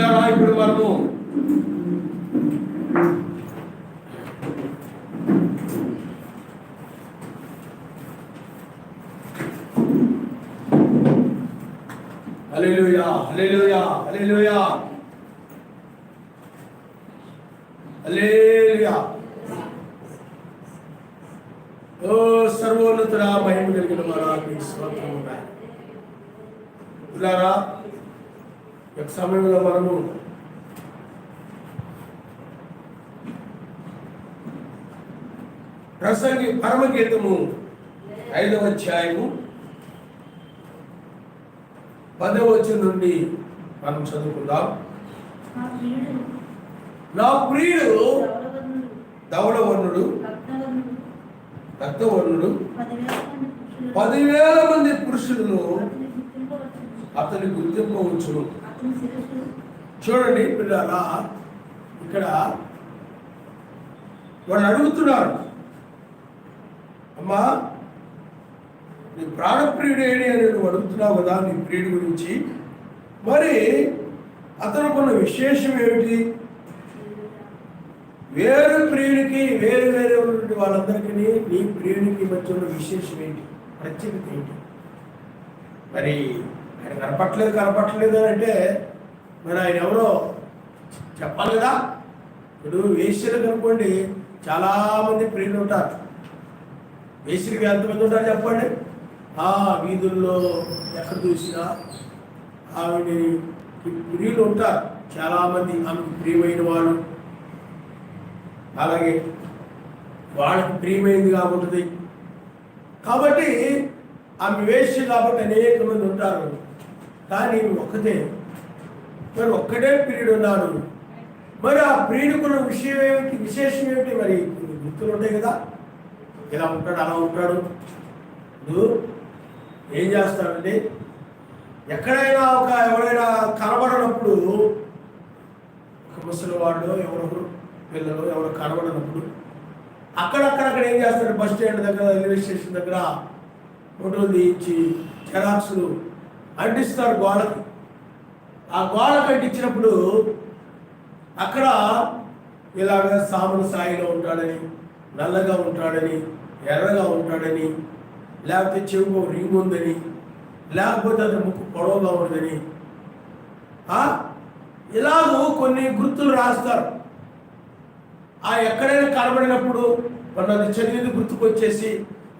ఇప్పుడు మనము హల్లెలూయా హల్లెలూయా హల్లెలూయా హల్లెలూయా. ఓ సర్వోన్నతుడా, మహిమ కలిగిన మా నాయకునికి స్తోత్రము. పిల్లారా, ఈ సమయంలో మనము ప్రసంగి పరమగీతము 5వ అధ్యాయము 10వ వచనం నుండి మనం చదువుకుందాం. నా ప్రియుడు ధవళవర్ణుడు, రక్తవర్ణుడు, 10,000 మంది పురుషులను అతని గుర్తింపవచ్చును. చూడండి పిల్లరా, ఇక్కడ వాళ్ళు అడుగుతున్నారు, అమ్మా నీ ప్రాణప్రియుడు ఏడి అని నువ్వు అడుగుతున్నావు కదా నీ ప్రియుడి గురించి. మరి అతనుకున్న విశేషం ఏమిటి? వేరే ప్రియుడికి వేరే వేరే ఉన్నటువంటి వాళ్ళందరికీ నీ ప్రియుడికి మధ్య ఉన్న విశేషం ఏంటి, ప్రత్యేకత ఏంటి? మరి ఆయన కనపట్లేదు అని అంటే మరి ఆయన ఎవరో చెప్పాలి కదా. ఇప్పుడు వేశ్యలకు అనుకోండి, చాలామంది ప్రియులు ఉంటారు. వేశ్యలకి ఎంతమంది ఉంటారు చెప్పండి? వీధుల్లో ఎక్కడ చూసినా ఆవిడ ప్రియులు ఉంటారు చాలామంది, ఆమెకు ప్రియమైన వాళ్ళు, అలాగే వాళ్ళకి ప్రియమైనదిగా ఉంటుంది. కాబట్టి ఆమె వేశ్య కాబట్టి అనేక మంది ఉంటారు. కానీ ఒక్కటే, మరి ఒక్కటే ప్రియుడు ఉన్నాడు. మరి ఆ ప్రియుడుకున్న విషయం ఏమిటి, విశేషం ఏమిటి? మరి గుర్తులు ఉంటాయి కదా, ఇలా ఉంటాడు అలా ఉంటాడు. నువ్వు ఏం చేస్తాడంటే, ఎక్కడైనా ఎవరైనా కనబడినప్పుడు, ఒక ముసలి వాళ్ళు ఎవరొకరు పిల్లలు ఎవరు కనబడినప్పుడు అక్కడక్కడ ఏం చేస్తాడు, బస్ స్టాండ్ దగ్గర, రైల్వే స్టేషన్ దగ్గర ఫోటోలు తీయించి జెరాక్స్లు అంటిస్తారు గోడకి. ఆ గోడకు అంటించినప్పుడు అక్కడ ఇలాగ సాముల సాయిలో ఉంటాడని, నల్లగా ఉంటాడని, ఎర్రగా ఉంటాడని, లేకపోతే చెవుకు రింగ్ ఉందని, లేకపోతే అతని ముక్కు పొడవుగా ఉందని, ఇలాగూ కొన్ని గుర్తులు రాస్తారు. ఎక్కడైనా కనబడినప్పుడు అది చదివింది గుర్తుకొచ్చేసి,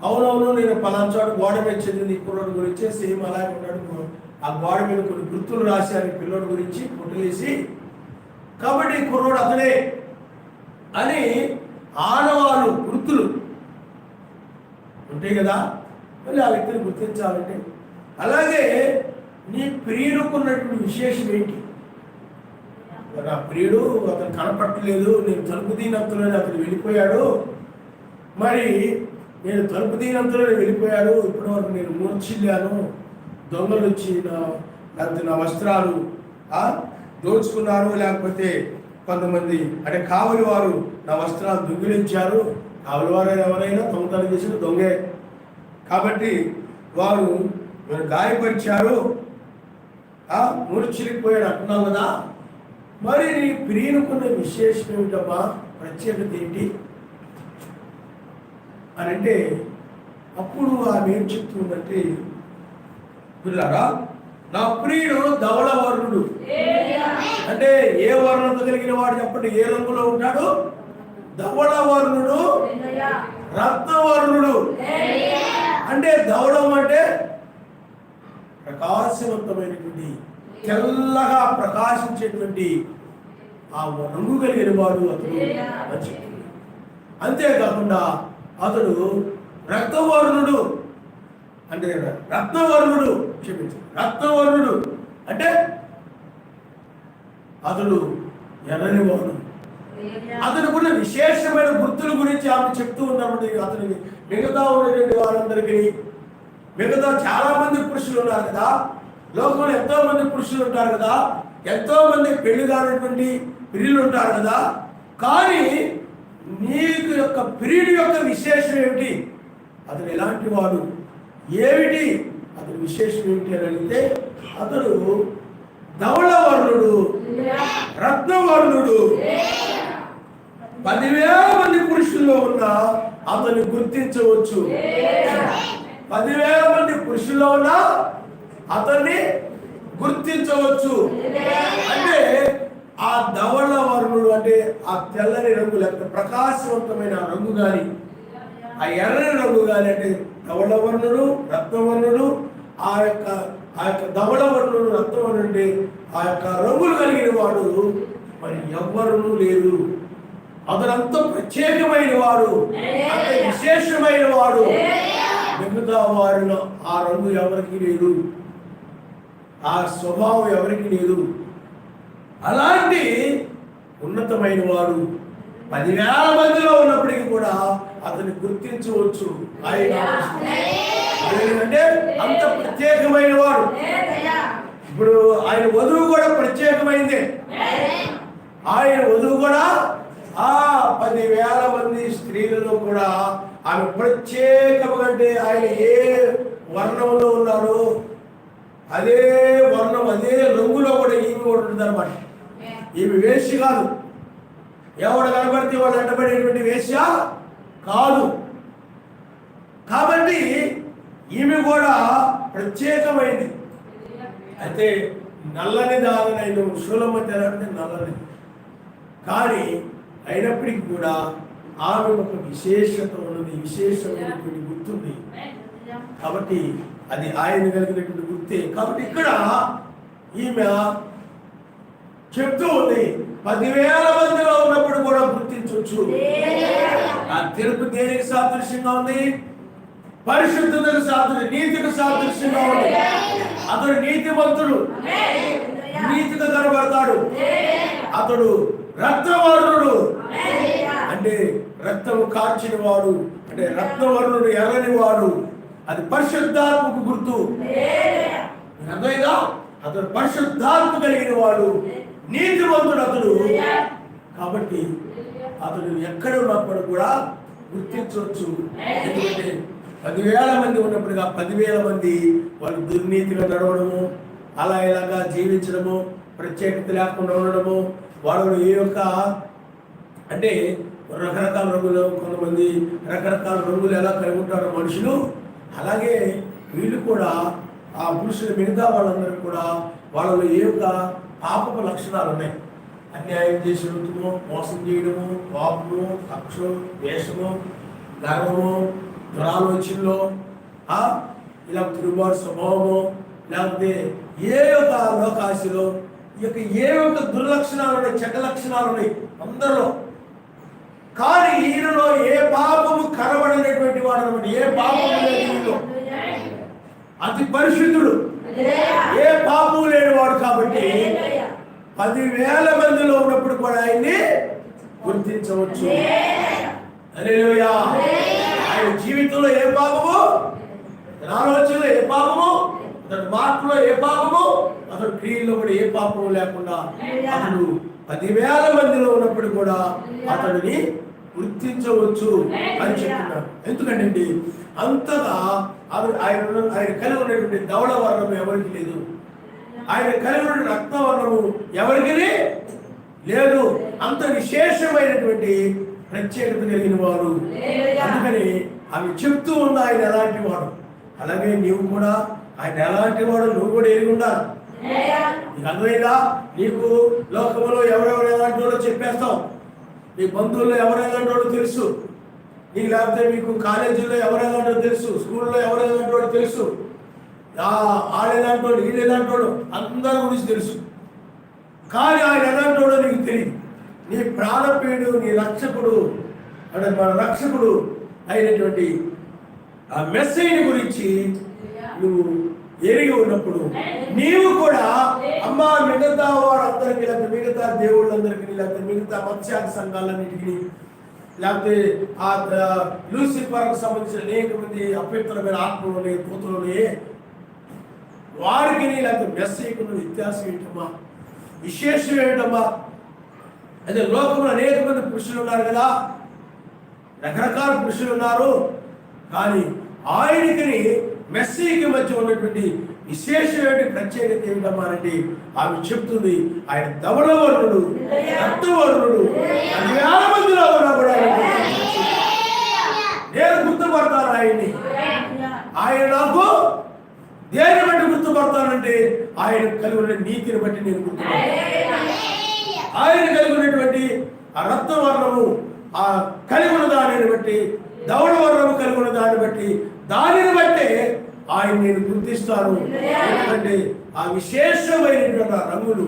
అవునవును నేను పలాంచాడు గోడ మీద చదివింది ఈ పిల్లోడి గురించి, సేమ్ అలాగే ఉన్నాడు, ఆ గోడ మీద కొన్ని గుర్తులు రాశారు ఈ పిల్లోడి గురించి ఫోటోలేసి, కాబట్టి కుర్రోడు అతనే అని ఆడవాళ్ళు గుర్తులు ఉంటాయి కదా. మళ్ళీ ఆ వ్యక్తిని గుర్తించాలంటే, అలాగే నీ ప్రియుడుకున్నటువంటి విశేషం ఏంటి? నా ప్రియుడు అతను కనపట్టలేదు, నేను తలుపు దీనంతలోనే అతను వెళ్ళిపోయాడు, మరి నేను తలుపు దీనంతలోనే వెళ్ళిపోయాడు, ఇప్పటి వరకు నేను మూర్చిల్లాను, దొంగలు వచ్చి లేకపోతే నా వస్త్రాలు దోచుకున్నారు, లేకపోతే కొంతమంది అంటే కావలి వారు నా వస్త్రాలు దొంగిలించారు. కావలి వారు ఎవరైనా దొంగతనం చేసిన దొంగే కాబట్టి వారు నన్ను గాయపరిచారు, మూర్చిల్లిపోయాడు అంటున్నావు కదా. మరి నీ ప్రియునుకున్న విశేషం ఏమిటమ్మా, ప్రత్యేకత ఏంటి అని అంటే, అప్పుడు ఆమె ఏం చెప్తుందంటే, పిల్లరా నా ప్రియుడు ధవళవర్ణుడు. అంటే ఏ వర్ణత కలిగిన వాడు చెప్పండి, ఏ రంగులో ఉంటాడు? ధవళవర్ణుడు, రత్నవర్ణుడు. అంటే ధవళం అంటే ప్రకాశవంతమైనటువంటి, తెల్లగా ప్రకాశించేటువంటి ఆ రంగు కలిగిన వాడు అతడు అని చెప్తుంది. అంతేకాకుండా అతడు రక్తవర్ణుడు, అంటే రత్నవర్ణుడు, రత్నవర్ణుడు అంటే అతడు ఎర్రనివాడు. అతనుకున్న విశేషమైన గుర్తుల గురించి ఆమె చెప్తూ ఉన్నప్పుడు అతని మిగతా ఉన్నటువంటి వారందరికీ, మిగతా చాలా మంది పురుషులు ఉన్నారు కదా, లోకంలో ఎంతో మంది పురుషులు ఉంటారు కదా, ఎంతో మంది పెళ్లి కానటువంటి ప్రియులు ఉంటారు కదా, కానీ నీకు యొక్క ప్రియుడి యొక్క విశేషం ఏమిటి, అతను ఎలాంటి వాడు, ఏమిటి అతని విశేషం ఏమిటి అని అడిగితే, అతడు ధవళవర్ణుడు, రత్నవర్ణుడు. 10,000 మంది పురుషుల్లో ఉన్న అతన్ని గుర్తించవచ్చు. 10,000 మంది పురుషుల్లో ఉన్న అతన్ని గుర్తించవచ్చు. అంటే ఆ ధవళ వర్ణుడు అంటే ఆ తెల్లని రంగు, లేకపోతే ప్రకాశవంతమైన రంగు కానీ, ఆ ఎర్రని రంగు కానీ, అంటే ధవళ వర్ణుడు, రత్నవర్ణుడు. ఆ యొక్క ధవళ వర్ణుడు, రత్నవర్ణుడు అంటే ఆ యొక్క రంగులు కలిగిన వాడు మరి ఎవ్వరూ లేరు. అతనంత ప్రత్యేకమైన వాడు, అంత విశేషమైన వాడు. మిగతా వారిలో ఆ రంగు ఎవరికి లేదు, ఆ స్వభావం ఎవరికి లేదు. అలాంటి ఉన్నతమైన వాడు 10,000 మందిలో ఉన్నప్పటికీ కూడా అతన్ని గుర్తించవచ్చు. ఆయన అంటే అంత ప్రత్యేకమైన వాడు. ఇప్పుడు ఆయన వధువు కూడా ప్రత్యేకమైందే. ఆయన వధువు కూడా 10,000 మంది స్త్రీలలో కూడా ఆమె ప్రత్యేకముగా, అంటే ఆయన ఏ వర్ణంలో ఉన్నాడో అదే వర్ణం, అదే రంగులో కూడా ఈమె కూడా ఉంటుంది అనమాట. ఈమె వేశ్య కాదు. ఎవడు కనబడితే వాడు అంటబడేటువంటి వేశ్య కాదు. కాబట్టి ఈమె కూడా ప్రత్యేకమైంది. అయితే నల్లని దానినైన శూలమతి అంటే నల్లని, కానీ అయినప్పటికీ కూడా ఆమె ఒక విశేషత ఉన్నది, విశేషమైనటువంటి గుర్తుంది. కాబట్టి అది ఆయన కలిగినటువంటి గుర్తే. కాబట్టి ఇక్కడ ఈమె చెప్తూ ఉంది 10,000 మందిలో ఉన్నప్పుడు కూడా గుర్తించవచ్చు. ఆ తెలుపు దేనికి సాదృశ్యంగా ఉంది? పరిశుద్ధతకు సాదృశ్యం, నీతికి సాదృశ్యంగా ఉంది. అతడు నీతిమంతుడు, నీతిగా కనబడతాడు. అతడు రత్నవర్ణుడు అంటే రక్తము కార్చిన వాడు, అంటే రత్నవర్ణుడు ఎర్రని వాడు. అది పరిశుద్ధాత్మకు గుర్తు. అర్థమైందా? అతడు పరిశుద్ధాత్మ కలిగిన వాడు, నీతిమంతుడు అతడు. కాబట్టి అతడు ఎక్కడ ఉన్నప్పుడు కూడా గుర్తించవచ్చు. ఎందుకంటే 10,000 మంది ఉన్నప్పుడు 10,000 మంది వాళ్ళు దుర్నీతిగా నడవడము, అలా ఇలాగా జీవించడము, ప్రత్యేకత లేకుండా ఉండడము, వాళ్ళు ఏ యొక్క అంటే రకరకాల రంగులు, కొంతమంది రకరకాల రంగులు ఎలా కలిగి ఉంటారో మనుషులు, అలాగే వీళ్ళు కూడా ఆ పురుషులు మిగతా వాళ్ళందరూ కూడా వాళ్ళలో ఏ యొక్క పాపపు లక్షణాలు ఉన్నాయి. అన్యాయం చేసేయడము, మోసం చేయడము, పాపము, కక్షలు, ద్వేషము, గర్వము, దురాలోచనలో ఇలా తిరుగుబాటు స్వభావము, లేకపోతే ఏ యొక్క లోకాశలో ఈ యొక్క ఏ యొక్క దుర్లక్షణాలు ఉన్నాయి, చెడ్డ లక్షణాలు ఉన్నాయి అందరిలో. కానీ ఈయనలో ఏ పాపము కనబడినటువంటి వాడు అనమాట. ఏ పాపము లేదు, అతి పరిశుద్ధుడు, ఏ పాపము లేనివాడు. కాబట్టి 10,000 మందిలో ఉన్నప్పుడు కూడా ఆయన్ని గుర్తించవచ్చు. హల్లెలూయా. ఆయన జీవితంలో ఏ పాపము, ఆలోచనలో ఏ పాపము, అతని మాటలో ఏ పాపము, అతని క్రియల్లో కూడా ఏ పాపము లేకుండా అతడు 10,000 మందిలో ఉన్నప్పుడు కూడా అతడిని గుర్తించవచ్చు అని చెప్తున్నాడు. ఎందుకంటే అంతగా ఆయన కలిగి ఉన్నటువంటి ధవళ వర్ణము ఎవరికి లేదు, ఆయన కలిగి ఉన్న రక్తవర్ణము ఎవరికి లేదు. అంత విశేషమైనటువంటి ప్రత్యేకత కలిగిన వాడు. అందుకని అవి చెప్తూ ఉన్న ఆయన ఎలాంటి వాడు. అలాగే నీవు కూడా ఆయన ఎలాంటి వాడు నువ్వు కూడా ఎరిగి ఉండాలి. నీకు అర్థమైందా? నీకు లోకంలో ఎవరెవరు ఎలాంటి వాడో చెప్పేస్తావు. మీ బంధువుల్లో ఎవరు ఎలాంటి వాడో తెలుసు నీకు, లేకపోతే మీకు కాలేజీలో ఎవరు ఎలాంటి వాడో తెలుసు, స్కూల్లో ఎవరు ఎలాంటి వాడో తెలుసు, ఆడేలాంటి వాడు, వీళ్ళు ఎలాంటి వాడు అందరి గురించి తెలుసు. కానీ ఆయన ఎలాంటి వాడో నీకు తెలియదు. నీ ప్రాణప్రియుడు, నీ రక్షకుడు, అంటే మన రక్షకుడు అయినటువంటి ఆ మెస్సీని గురించి నువ్వు ఎరిగి ఉన్నప్పుడు నీవు కూడా అమ్మా మిగతా వారందరికీ, లేకపోతే మిగతా దేవుళ్ళందరికీ, లేకపోతే మిగతా మత్స్యాది సంఘాలన్నిటికీ, లేకపోతే ఆ లూసిఫర్కు సంబంధించిన అనేక మంది అపవిత్రమైన ఆత్మలోనే కూతురునే వారికి, లేకపోతే మెస్సీకు వ్యత్యాసం ఏంటమ్మా, విశేషం ఏంటమ్మా? అదే లోకంలో అనేక మంది పురుషులు ఉన్నారు కదా, రకరకాల పురుషులు ఉన్నారు. కానీ ఆయనకి మెస్సీకి మధ్య ఉన్నటువంటి విశేషమైన ప్రత్యేకత ఏమిటమ్మానంటే ఆమె చెప్తుంది, ఆయన ధవళవర్ణుడు, రక్తవర్ణుడు, 10,000 మందిలో ఉన్నా కూడా నేను గుర్తుపడతాను ఆయన్ని. ఆయన నాకు దేని బట్టి గుర్తుపడతానంటే ఆయన కలిగి ఉన్న నీతిని బట్టి నేను గుర్తుపడతాను. ఆయన కలిగి ఉన్నటువంటి ఆ రక్తవర్ణము, ఆ కలిగి ఉన్న దానిని బట్టి, ధవళవర్ణము కలిగి ఉన్న దాన్ని బట్టి, దానిని బట్టే ఆయన నేను గుర్తిస్తాను. ఎందుకంటే ఆ విశేషమైనటువంటి రంగులు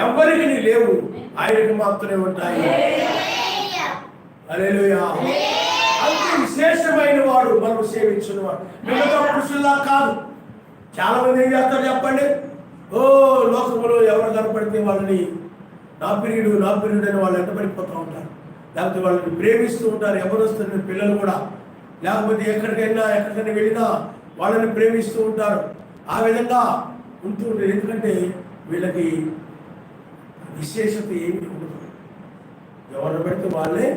ఎవరికి లేవు, ఆయనకి మాత్రమే ఉంటాయి. హల్లెలూయా. అంతే విశేషమైన వాడు మనం సేవించున్నవాడు, మిగతా పురుషుల్లా కాదు. చాలా మంది ఏం చేస్తారు చెప్పండి, లోకంలో ఎవరు కనపడితే వాళ్ళని నా ప్రియుడు అని వాళ్ళు ఎంటబడిపోతూ ఉంటారు. లేకపోతే వాళ్ళని ప్రేమిస్తూ ఉంటారు. ఎవరు వస్తున్న పిల్లలు కూడా, లేకపోతే ఎక్కడికైనా వెళ్ళినా వాళ్ళని ప్రేమిస్తూ ఉంటారు. ఆ విధంగా ఉంటూ ఉంటారు. ఎందుకంటే వీళ్ళకి విశేషత ఏమి ఉండదు, ఎవరిని పెడితే వాళ్ళే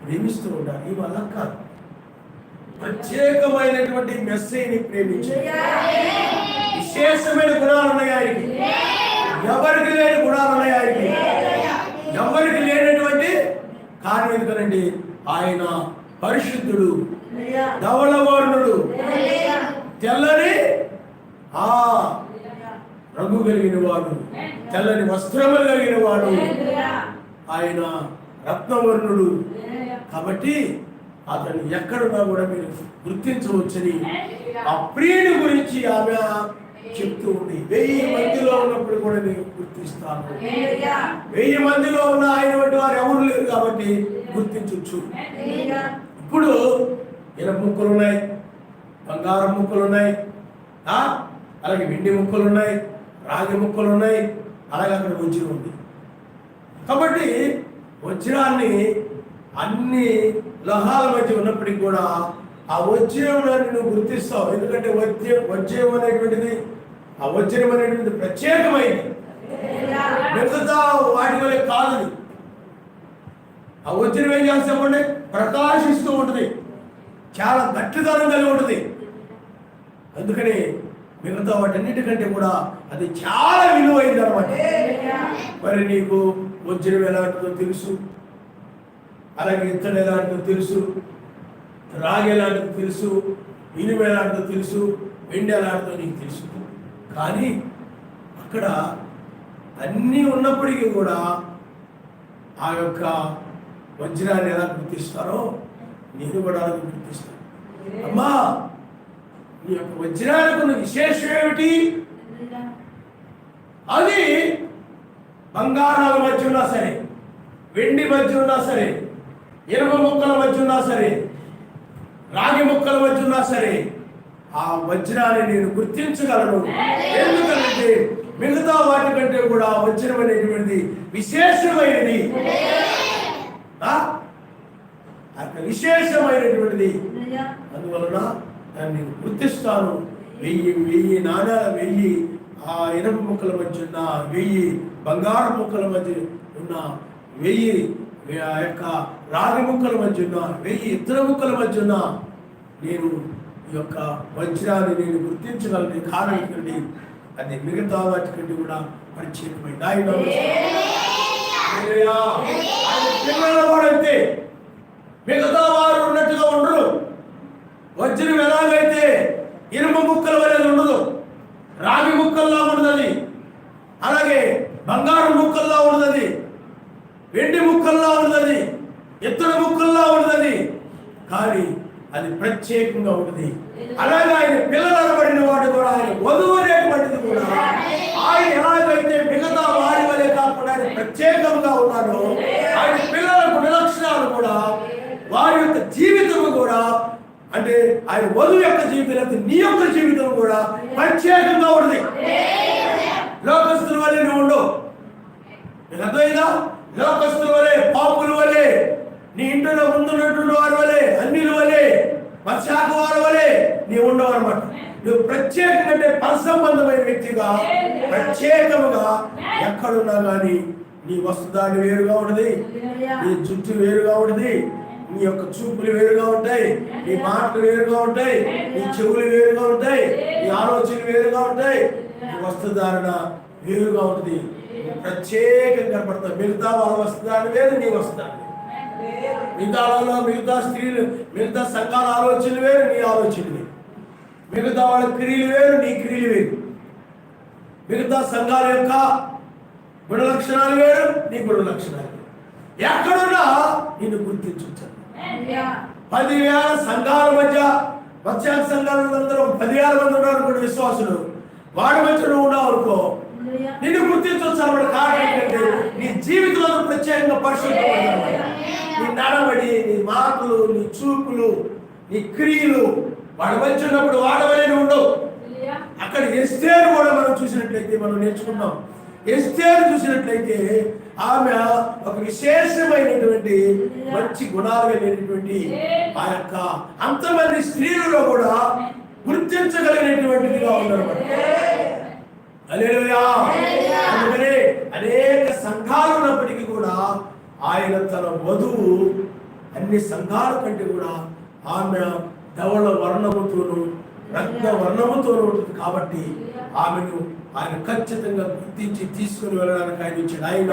ప్రేమిస్తూ ఉంటారు. ఈ వల్ల కాదు, ప్రత్యేకమైనటువంటి మెస్సేని ప్రేమించి విశేషమైన గుణాలు ఉన్నాయి ఆయనకి. ఎవరికి లేని గుణాలు ఉన్నాయి ఆయనకి, ఎవరికి లేనటువంటి కార్యం. ఎందుకనండి ఆయన పరిశుద్ధుడు, ధవళవర్ణుడు, తెల్లని రంగు కలిగిన వాడు, తెల్లని వస్త్రములు కలిగిన వాడు, ఆయన రత్నవర్ణుడు. కాబట్టి అతను ఎక్కడున్నా కూడా మీరు గుర్తించవచ్చని ఆ ప్రియుడి గురించి ఆమె చెప్తూ ఉంది. 1000 మందిలో ఉన్నప్పుడు కూడా నేను గుర్తిస్తాను. 1000 మందిలో ఉన్న ఆయన వంటి వారు ఎవరు లేరు కాబట్టి గుర్తించవచ్చు. ఇప్పుడు ఇనుప ముక్కలు ఉన్నాయి, బంగారం ముక్కలు ఉన్నాయి, అలాగే వెండి ముక్కలు ఉన్నాయి, రాగి ముక్కలు ఉన్నాయి, అలాగే అక్కడ వజ్రం ఉంది. కాబట్టి వజ్రాన్ని అన్ని లోహాల మధ్య ఉన్నప్పటికీ కూడా ఆ వజ్రాన్ని నువ్వు గుర్తిస్తావు. ఎందుకంటే వజ్రం అనేటువంటిది, ఆ వజ్రం అనేటువంటిది ప్రత్యేకమైనది, మిగతా వాటి వల్ల కాదు. ఆ వజ్రం ఏం చేస్తామంటే ప్రకాశిస్తూ ఉంటుంది, చాలా గట్టిదనం కలిగి ఉంటుంది. అందుకని మిగతా వాటన్నిటికంటే కూడా అది చాలా విలువైంది అనమాట. మరి నీకు వజ్రం ఎలాంటిదో తెలుసు, అలాగే ఇత్తడి ఎలాంటిదో తెలుసు, రాగి ఎలాంటిదో తెలుసు, ఇనుము ఎలాంటిదో తెలుసు, వెండి ఎలాంటిదో నీకు తెలుసు. కానీ అక్కడ అన్నీ ఉన్నప్పటికీ కూడా ఆ యొక్క వజ్రాన్ని ఎలా గుర్తిస్తారో నేను కూడా అలా గుర్తిస్తాను. అమ్మా, నీ యొక్క వజ్రానికి ఉన్న విశేషం ఏమిటి? అది బంగారాల మధ్య ఉన్నా సరే, వెండి మధ్య ఉన్నా సరే, ఇనుప ముక్కల మధ్య ఉన్నా సరే, రాగి ముక్కల మధ్య ఉన్నా సరే, ఆ వజ్రాన్ని నేను గుర్తించగలను. ఎందుకంటే మిగతా వాటి కంటే కూడా వజ్రం అనేటువంటిది విశేషమైనది, విశేషమైనటువంటిది. అందువలన దాన్ని నేను గుర్తిస్తాను. 1000 నాణ్యాల, 1000 ఆ ఇనుప ముక్కల మధ్య ఉన్న, 1000 బంగారు ముక్కల మధ్య ఉన్న, 1000 ఆ యొక్క రాగి ముక్కల మధ్య ఉన్న, 1000 ఇతర ముక్కల మధ్య ఉన్న నేను ఈ యొక్క వజ్రాన్ని నేను గుర్తించగలను. కారణం ఏంటంటే అది మిగతా వాటి కంటే కూడా ప్రత్యేకమైంది. ఆయన పిల్లల వాడంతే, మిగతా వారు ఉన్నట్టుగా ఉండరు. వజ్రం ఎలాగైతే ఇనుప ముక్కల వలె ఉండదు, రాగి ముక్కల్లా ఉండదు, అలాగే బంగారం ముక్కల్లా ఉండదు, వెండి ముక్కల్లా ఉండదు, ఇత్తడి ముక్కల్లా ఉండదు. కానీ అది ప్రత్యేకంగా ఉంటుంది. అలాగే ఆయన పిల్లలు అనబడిన వాడు కూడా, ఆయన వధువు అనేటువంటిది కూడా ఆయన ఎలాగైతే మిగతా వారి వలె కాకుండా ఆయన ప్రత్యేకంగా ఉన్నాడో, ఆయన పిల్లల గుణలక్షణాలు కూడా, వారి యొక్క జీవితం కూడా, అంటే ఆయన వధువు యొక్క జీవితం, నీ యొక్క జీవితం కూడా ప్రత్యేకంగా ఉంటుంది. లోకస్తుల వలె నువ్వు ఉండవు. నీకు అర్థమైందా? లోకస్తుల వలె, పాపుల వలె, నీ ఇంటిలో ముందున్నటువంటి వారి వలె, అన్నిల వలె, మత్స్యాక వారి వలె నీవు ఉండవు అనమాట. నువ్వు ప్రత్యేకంగా అంటే పరసంబంధమైన వ్యక్తిగా, ప్రత్యేకముగా ఎక్కడున్నా కానీ నీ వస్త్రధారణ వేరుగా ఉంటుంది, నీ జుట్టు వేరుగా ఉంటుంది, నీ యొక్క చూపులు వేరుగా ఉంటాయి, నీ మాటలు వేరుగా ఉంటాయి, నీ చెవులు వేరుగా ఉంటాయి, నీ ఆలోచనలు వేరుగా ఉంటాయి, నీ వస్త్రధారణ వేరుగా ఉంటుంది. ప్రత్యేకంగా కనపడతావు. మిగతా వాళ్ళ వస్త్రధారణ వేరు, నీ వస్త్రధారణ మిగతా వాళ్ళ, మిగతా స్త్రీలు, మిగతా సంఘాల ఆలోచనలు వేరు, నీ ఆలోచనలు వేరు. మిగతా వాళ్ళ క్రియలు వేరు, నీ క్రియలు వేరు. మిగతా సంఘాల యొక్క గుణ లక్షణాలు వేరు, నీ గుణ లక్షణాలు వేరు. ఎక్కడున్నా నిన్ను గుర్తించవచ్చు. 10,000 సంఘాల మధ్య మత్స్యాల సంఘాలందరూ 10,000 మంది ఉన్నారు విశ్వాసులు. వాడి మధ్య నువ్వు ఉన్నావు అనుకో, నిన్ను గుర్తించవచ్చు అన్నమాట. కారణం ఏంటంటే నీ జీవితంలో ప్రత్యేకంగా పరిశుద్ధమైన నీ నడవడి, నీ మాటలు, నీ చూపులు, నీ క్రియలు వాడి మధ్య ఉన్నప్పుడు వాడవలే ఉండవు. అక్కడ ఎస్తేరు కూడా మనం చూసినట్లయితే మనం నేర్చుకున్నాం. ఎస్తేరు చూసినట్లయితే ఆమె ఒక విశేషమైనటువంటి మంచి గుణాలు కలిగినటువంటి ఆ యొక్క అంతమంది స్త్రీలలో కూడా గుర్తించగలిగినటువంటిదిగా ఉన్నారు. హల్లెలూయా. అందుకనే అనేక సంఘాలు ఉన్నప్పటికీ కూడా ఆయన తన వధువు అన్ని సంఘాల కంటే కూడా ఆమె ధవళ వర్ణముతోను రక్త వర్ణముతోను ఉంటుంది. కాబట్టి ఆమెను ఆయన ఖచ్చితంగా గుర్తించి తీసుకుని వెళ్ళడానికి ఆయన ఇచ్చాడు. ఆయన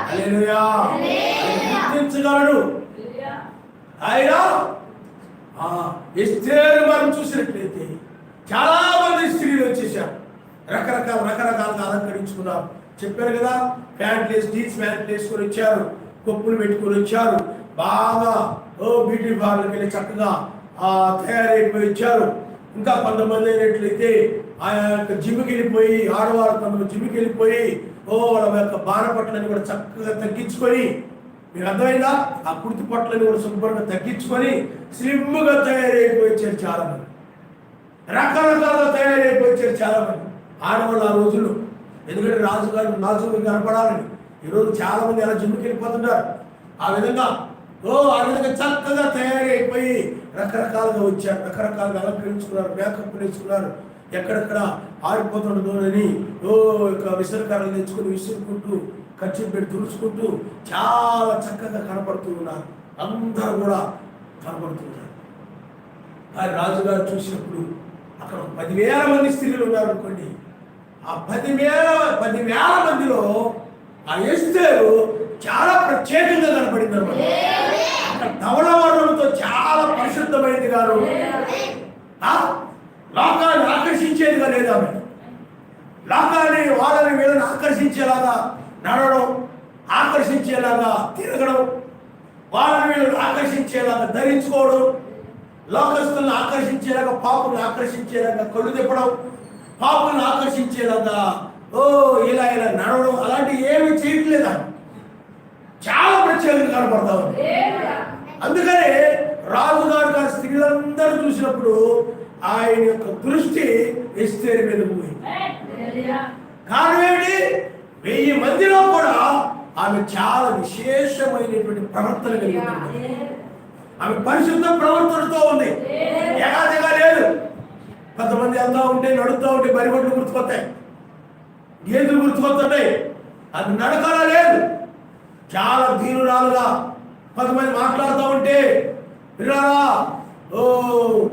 హల్లెలూయా. గుర్తించగలడు ఆయన. ఎస్తేరు మనం చూసినట్లయితే చాలా మంది స్త్రీలు వచ్చేసారు, రకరకాలుగా అలంకరించుకున్నారు. చెప్పారు కదా, ప్యాంట్లు వేసి జీన్స్ ప్యాంట్లు వేసుకొని వచ్చారు, కొప్పులు పెట్టుకొని వచ్చారు, బాగా బ్యూటీ పార్లర్కి వెళ్ళి చక్కగా తయారైపోయి వచ్చారు. ఇంకా కొంతమంది అయినట్లయితే ఆ యొక్క జిమ్కి వెళ్ళిపోయి, ఆడవాళ్ళు కొంతమంది జిమ్కి వెళ్ళిపోయి వాళ్ళ యొక్క బాణపట్లని కూడా చక్కగా తగ్గించుకొని, మీకు అర్థమైందా, ఆ కుర్తి పట్లని కూడా శుభ్రంగా తగ్గించుకొని స్లిమ్గా తయారైపోయి వచ్చారు చాలా మంది. రకరకాలుగా తయారైపోయి వచ్చారు చాలా మంది ఆడవాళ్ళు ఆ రోజుల్లో. ఎందుకంటే రాజుగారు నాజుగా కనపడాలని. ఈరోజు చాలా మంది అలా జిమ్కి వెళ్ళిపోతున్నారు. ఆ విధంగా చక్కగా తయారైపోయి రకరకాలుగా వచ్చారు, రకరకాలుగా అలంకరించుకున్నారు, మేకప్ వేసుకున్నారు. ఎక్కడెక్కడ ఆరిపోతుండదు అని విసరకాలను తెచ్చుకొని విసురుకుంటూ ఖర్చు పెట్టి తుడుచుకుంటూ చాలా చక్కగా కనపడుతూ ఉన్నారు. అందరూ కూడా కనపడుతున్నారు. ఆ రాజుగారు చూసినప్పుడు అక్కడ 10,000 మంది స్త్రీలు ఉన్నారు అనుకోండి. ఆ 10,000 మందిలో ఆ ఎస్తేరు చాలా ప్రత్యేకంగా కనపడింది అనమాట. అక్కడ ధవళ వర్ణంతో చాలా పరిశుద్ధమైనది గారు, లోకాన్ని ఆకర్షించేదిగా లేదు. ఆమె లోకాన్ని వాళ్ళని వీళ్ళని ఆకర్షించేలాగా నడవడం, ఆకర్షించేలాగా తిరగడం, వాళ్ళని వీళ్ళని ఆకర్షించేలాగా ధరించుకోవడం, లోకస్తులను ఆకర్షించేలాగా, పాపులను ఆకర్షించేలాగా కళ్ళు తిప్పడం, పాపులను ఆకర్షించేలాగా ఇలా నడవడం, అలాంటి ఏమి చేయట్లేదా, చాలా ప్రత్యేకంగా కనపడతా ఉంది. అందుకనే రాజుగారు స్త్రీలందరూ చూసినప్పుడు ఆయన యొక్క దృష్టి ఎస్తేరు మీద పోయింది. కారణం ఏంటి? 1000 మందిలో కూడా ఆమె చాలా విశేషమైనటువంటి ప్రవర్తన కలిగి ఉంది. ఆమె పరిశుద్ధ ప్రవర్తనతో ఉంది. ఎగాదిగా లేదు. కొంతమంది వెళ్తా ఉంటే, నడుస్తూ ఉంటే బరిగొడ్లు గుర్తుకొస్తాయి, గేదెలు గుర్తుకొస్తుంటాయి. అది నడకలా లేదు. చాలా దీనురాలుగా కొంతమంది మాట్లాడుతూ ఉంటే పిల్లరా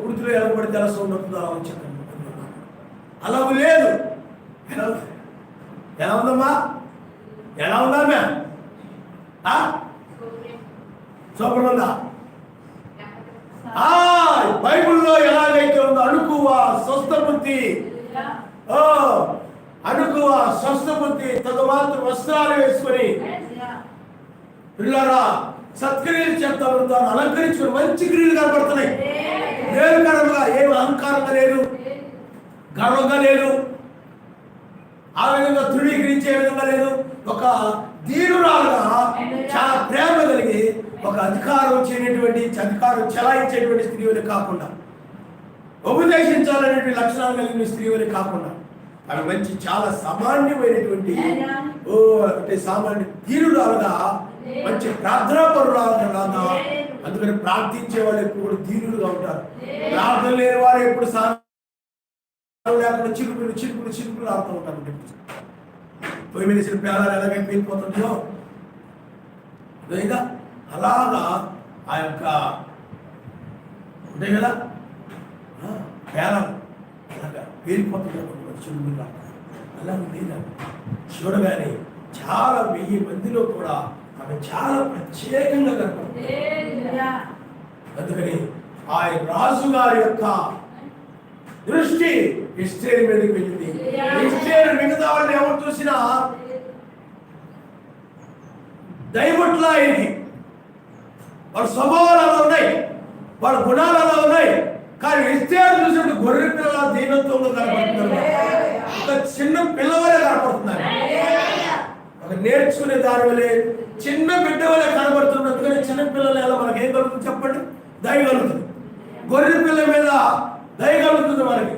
కుర్తులు ఎలబడి తెలుసు ఉంటుందా అని చెప్పండి. అలా లేదు. ఎలా ఉందమ్మా? ఎలా ఉందామే? సూపర్ ఉందా? బైబుల్లో ఎలాగైతే ఉందో అణుకువ స్వస్థబుద్ధి, అణుకువ స్వస్థబుద్ధి, తదమాత్రం వస్త్రాలు వేసుకొని పిల్లరా సత్క్రియలు చేస్తా ఉంటారు, అలంకరించుకుని మంచి క్రియలు కనపడుతున్నాయి. వేరుకరంగా ఏమి అహంకారంగా లేదు, గర్వంగా లేదు, ఆ విధంగా ధృవీకరించే విధంగా లేదు. ఒక దీనురాలుగా చాలా ప్రేమ కలిగి ఒక అధికారం చెలాయించేటువంటి స్త్రీని కాకుండా, ఉపదేశించాలనేటువంటి లక్షణాలు కలిగిన స్త్రీని కాకుండా, అవి మంచి చాలా సామాన్యమైనటువంటి అంటే సామాన్య దీనురాలుగా, మంచి ప్రార్థనా పరులాగా. అందుకని ప్రార్థించే వాళ్ళు ఎప్పుడు కూడా దీనులుగా ఉంటారు. ప్రార్థన లేని వారు ఎప్పుడు లేకుండా చిరుకులు ఆడుతూ ఉంటారు. పొయ్యి మీద పేలాలు ఎలాగైతే వెళ్ళిపోతుందో అలాగా ఆ యొక్క ఉంటాయి కదా పేలం అలాగా పేలిపోతుంది చురుములా అలా మీద చూడగానే చాలా 1000 మందిలో కూడా ఆమె చాలా ప్రత్యేకంగా కనపడుతుంది. అందుకని ఆ రాజుగారి యొక్క దృష్టి ఎస్తేరు మీదకి వెళ్ళింది. ఎస్తేరు మిగతా వాళ్ళని ఎవరు చూసినా దైవట్లా అయింది. వాళ్ళ స్వభావాలు అలా ఉన్నాయి, వాళ్ళ గుణాలు అలా ఉన్నాయి. కానీ ఎస్తేరు చూసినట్టు గొర్రె పిల్లల దీనత్వంలో కనపడుతున్నారు. ఒక చిన్న పిల్లవలే కనపడుతున్నారు. ఒక నేర్చుకునే దాని వల్లే చిన్న బిడ్డ వల్లే కనబడుతున్నట్టుగా చిన్న పిల్లలు ఎలా మనకేం కలుగుతుంది చెప్పండి? దయ కలుగుతుంది. గొర్రె పిల్ల మీద దయ కలుగుతుంది మనకి.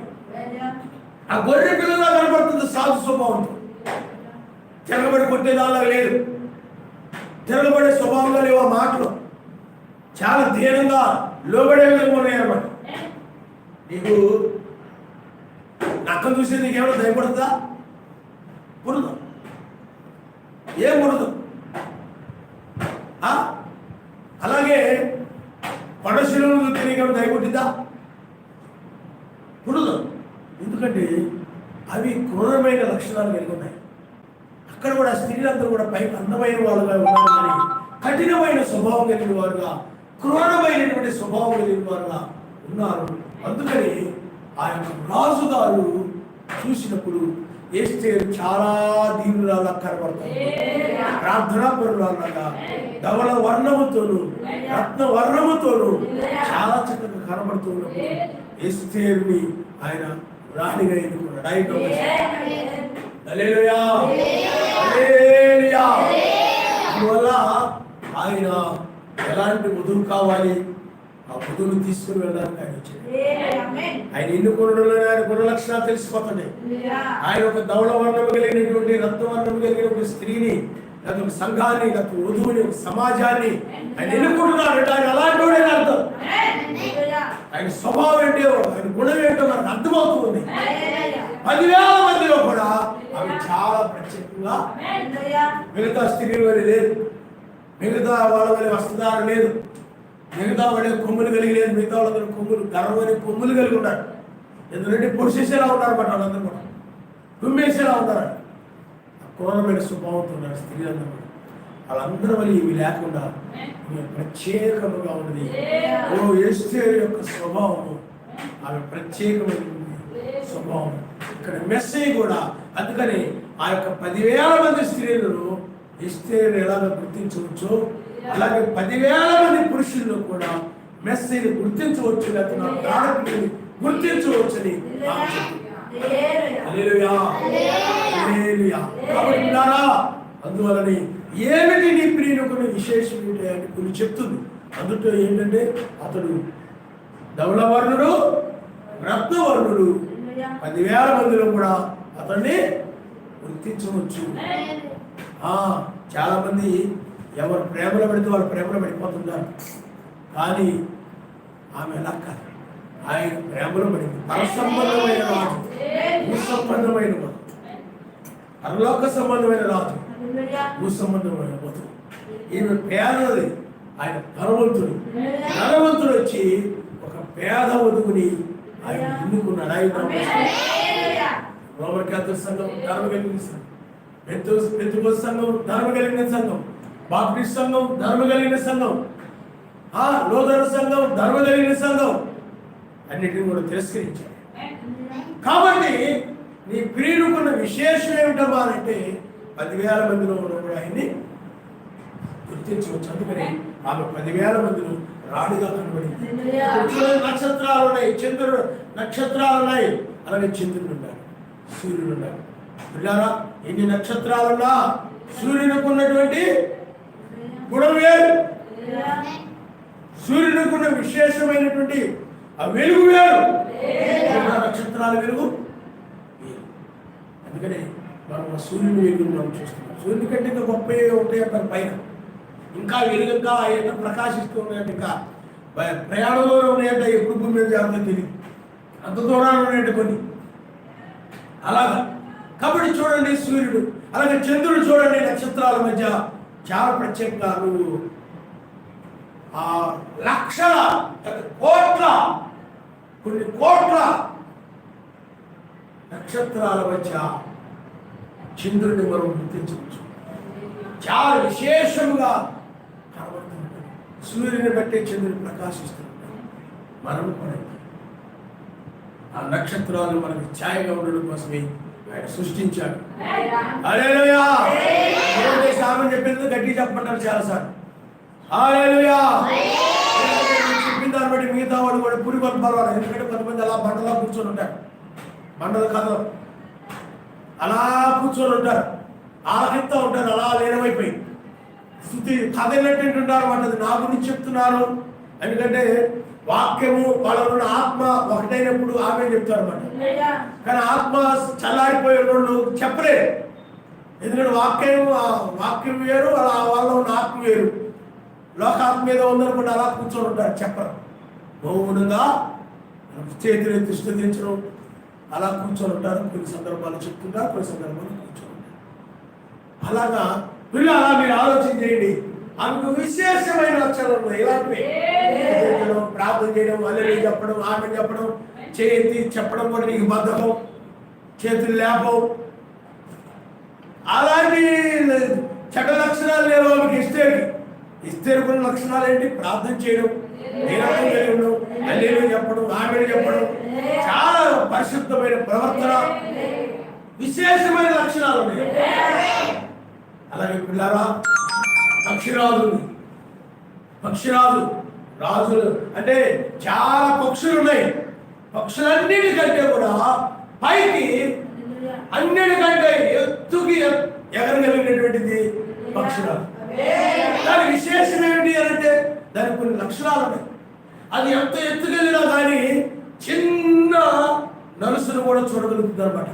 ఆ గొర్రె పిల్లలా కనబడుతుంది సాధు స్వభావం. తిరగబడి కొట్టేదానిలా లేదు, తిరగబడే స్వభావంగా లేవు ఆ మాటలు. చాలా ధీరంగా లోబడే విధంగా ఉన్నాయన్నమాట. నీకు నక్కను చూసి నీకేమైనా దయపడుతుందా? పురదు, ఏం పురదు. అలాగే పడశిలను చూస్తే నీకేమైనా దయపడుతుందా? పురదు. ఎందుకంటే అవి క్రూరమైన లక్షణాలు కలిగి ఉన్నాయి. అక్కడ కూడా స్త్రీలందరూ కూడా పైకి అందమైన వాళ్ళుగా ఉన్నారు, కానీ కఠినమైన స్వభావం కలిగిన వారుగా, క్రూరమైనటువంటి స్వభావం కలిగిన వారుగా ఉన్నారు. అందుకని ఆ యొక్క రాజుగారు చూసినప్పుడు ఎస్తేరు చాలా దీనులాగా కనబడతారు. ప్రార్థనా పరులాగా ధవళ వర్ణముతోను రత్న వర్ణముతోను చాలా చక్కగా కనబడుతున్నప్పుడు ఎస్తేరుని ఆయన రాణిగా ఎన్నుకున్నాడు. అందువల్ల ఆయన ఎలాంటి వధువు కావాలి, ఆ వధువును తీసుకుని వెళ్ళడానికి ఆయన వచ్చాడు. ఆయన ఎన్నుకోవడంలో ఆయన గుణ లక్షణాలు తెలిసిపోతుంది. ఆయన ఒక ధవళ వర్ణము కలిగినటువంటి రత్న వర్ణము కలిగినటువంటి స్త్రీని, లేకపోతే ఒక సంఘాన్ని, లేకపోతే వధువుని, ఒక సమాజాన్ని ఆయన ఎన్నుకుంటున్నాడు. ఆయన అలాంటి వాడే అర్థం. ఆయన స్వభావం ఏంటో, ఆయన గుణం ఏంటో మనకు అర్థమవుతుంది. 10,000 మందిలో కూడా అవి చాలా ప్రత్యేకంగా మిగతా స్త్రీల వల్ల లేదు, మిగతా వాళ్ళ వల్ల వస్త్రధారణ లేదు, మిగతా వాళ్ళే కొమ్ములు కలిగి లేదు, మిగతా వాళ్ళందరూ కొమ్ములు గర్వని కొమ్ములు కలిగి ఉన్నారు. ఎందుకంటే పొడిసేసేలా ఉన్నారన్నమాట. వాళ్ళందరూ కూడా తుమ్మేసేలా ఉన్నారు. క్రూరమైన స్వభావంతో ఉన్నారు స్త్రీలందరూ కూడా. వాళ్ళందరూ వల్ల ఇవి లేకుండా ప్రత్యేకముగా ఉన్నది. ఓ ఎస్తేరు యొక్క స్వభావము, ఆమె ప్రత్యేకమైన స్వభావం. ఇక్కడ మెస్సేజ్ కూడా అందుకని ఆ యొక్క 10,000 మంది స్త్రీలను ఎస్తేరును ఎలాగ గుర్తించవచ్చో, అలాగే 10,000 మంది పురుషుల్లో కూడా మెస్సేజ్ గుర్తించవచ్చు, లేకపోతే గుర్తించవచ్చని. అందువలని ఏమిటి నీ ప్రియునుకున్న విశేషం ఏంటి అని కొన్ని చెప్తుంది. అందులో ఏంటంటే అతడు ధవళవర్ణుడు, రత్నవర్ణుడు. 10,000 మందిలో కూడా అతన్ని గుర్తించవచ్చు. చాలా మంది ఎవరు ప్రేమలో పడితే వాళ్ళు ప్రేమలో పడిపోతున్నారు. కానీ ఆమె ఎలా కాదు, ఆయన ప్రేమలో పడింది. పరసంబంధమైన రాజు, భూసంబంధమైన రాజు, పరలోక సంబంధమైన రాజు, భూసంబంధమైన వధువు. ఈమె పేదది, ఆయన ధనవంతుడు. ధనవంతుడు వచ్చి ఒక పేద వధువుని ఆయన ఎన్నుకున్నాడు. ఆయన రోమన్ క్యాథలిక్ సంఘం ధర్మ కలిగిన సంఘం, పెంతెకోస్తు సంఘం ధర్మ కలిగిన సంఘం, బాప్టిస్ట్ సంఘం ధర్మ కలిగిన సంఘం, లూథరన్ సంఘం ధర్మ కలిగిన సంఘం అన్నిటిని కూడా తిరస్కరించారు. కాబట్టి నీ ప్రియునుకున్న విశేషం ఏమిటమ్మా అంటే 10,000 మందిలో ఉన్న ఆయన్ని గుర్తించవచ్చు. అందుకని ఆమె 10,000 మందిలో రాణిగా కనబడింది. నక్షత్రాలు ఉన్నాయి, చంద్రుడు నక్షత్రాలు ఉన్నాయి, అలాగే చంద్రుడు ఉన్నాడు, సూర్యుడు ఉన్నాడు. పిల్లారా, ఎన్ని నక్షత్రాలున్నా సూర్యునికి ఉన్నటువంటి గుణం వేరు, సూర్యునికి ఉన్న విశేషమైనటువంటి ఆ వెలుగు వేరు, నక్షత్రాల వెలుగు వేరు. అందుకని మనం సూర్యుని వెలుగు మనం చూస్తున్నాం. సూర్యుని కంటే ఇంకా గొప్ప ఉంటాయి అంటారు పైన, ఇంకా వెలుగు, ఇంకా ఎంత ప్రకాశిస్తూ ఉన్నాయంటే, ఇంకా ప్రయాణంలో ఉన్నాయంటే ఎప్పుడు భూమి మీద జాగ్రత్త తెలియదు, అంత దూరాలు ఉన్నాయంటే కొన్ని. అలాగా కాబట్టి చూడండి సూర్యుడు, అలాగే చంద్రుడు చూడండి, నక్షత్రాల మధ్య చాలా ప్రత్యేకంగా నువ్వు ఆ లక్షల కోట్ల కొన్ని కోట్ల నక్షత్రాల మధ్య చంద్రుడిని మనం గుర్తించవచ్చు. చాలా విశేషంగా కనబడుతుంటాడు. సూర్యుని బట్టే చంద్రుని ప్రకాశిస్తుంటాడు. మనం కూడా ఆ నక్షత్రాలు మనకి ఛాయగా ఉండడం కోసమే ఆయన సృష్టించాడు. హల్లెలూయా. సామెత చెప్పింది గట్టి చెప్పమంటారు చాలాసార్లు. హల్లెలూయా. చెప్పిన దాన్ని బట్టి మిగతా వాళ్ళు కూడా పురి పర్వాలేదు. ఎందుకంటే కొంతమంది అలా బండలా కూర్చొని ఉంటారు. బండల కథ అలా కూర్చొని ఉంటారు, ఆలకిస్తూ ఉంటారు, అలా లీనమైపోయి స్థుతి కథ ఏంటంటుంటారు అన్నది నా గురించి చెప్తున్నారు. ఎందుకంటే వాక్యము వాళ్ళ ఆత్మ ఒకటైనప్పుడు ఆమె చెప్తారు అన్నమాట. కానీ ఆత్మ చల్లారిపోయే వాళ్ళు చెప్పలేరు. ఎందుకంటే వాక్యం వేరు, అలా వాళ్ళ ఉన్న ఆత్మ వేరు. లోకాత్మ మీద ఉందనుకుంటే అలా కూర్చొని ఉంటారు, చెప్పరు. మౌనంగా చేతులు స్థుతించడం అలా కూర్చొని ఉంటారు. కొన్ని సందర్భాలు చెప్తుంటారు, కొన్ని సందర్భాలు కూర్చొని ఉంటారు. అలాగా వీళ్ళు అలా మీరు ఆలోచన చేయండి. అందుకు విశేషమైన లక్షణాలు ఉన్నాయి. ఇలాంటివి ప్రార్థన చేయడం, హల్లెలూయా చెప్పడం, ఆమేన్ చెప్పడం, చేతి చెప్పడం కూడా నీకు బద్ధకం, చేతులు లేపవు, అలాంటి చెడ్డ లక్షణాలు లేవు ఆమెకి. ఇస్తేరుకున్న లక్షణాలు ఏంటి? ప్రార్థన చేయడం, నీరసం చేయడం, హల్లెలూయా చెప్పడం, ఆమేన్ చెప్పడం, చాలా పరిశుద్ధమైన ప్రవర్తన, విశేషమైన లక్షణాలు ఉన్నాయి. అలాగే పిల్లారా, పక్షిరాజు రాజులు అంటే చాలా పక్షులు ఉన్నాయి. పక్షులన్నిటికంటే కూడా పైకి అన్నిటికంటే ఎత్తుకి ఎగరగలిగినటువంటిది పక్షిరాజు. దాని విశేషం ఏమిటి అని అంటే దానికి కొన్ని లక్షణాలు ఉన్నాయి. అది ఎంత ఎత్తుకెళ్ళినా కానీ చిన్న నలుసును కూడా చూడగలుగుతుంది అనమాట.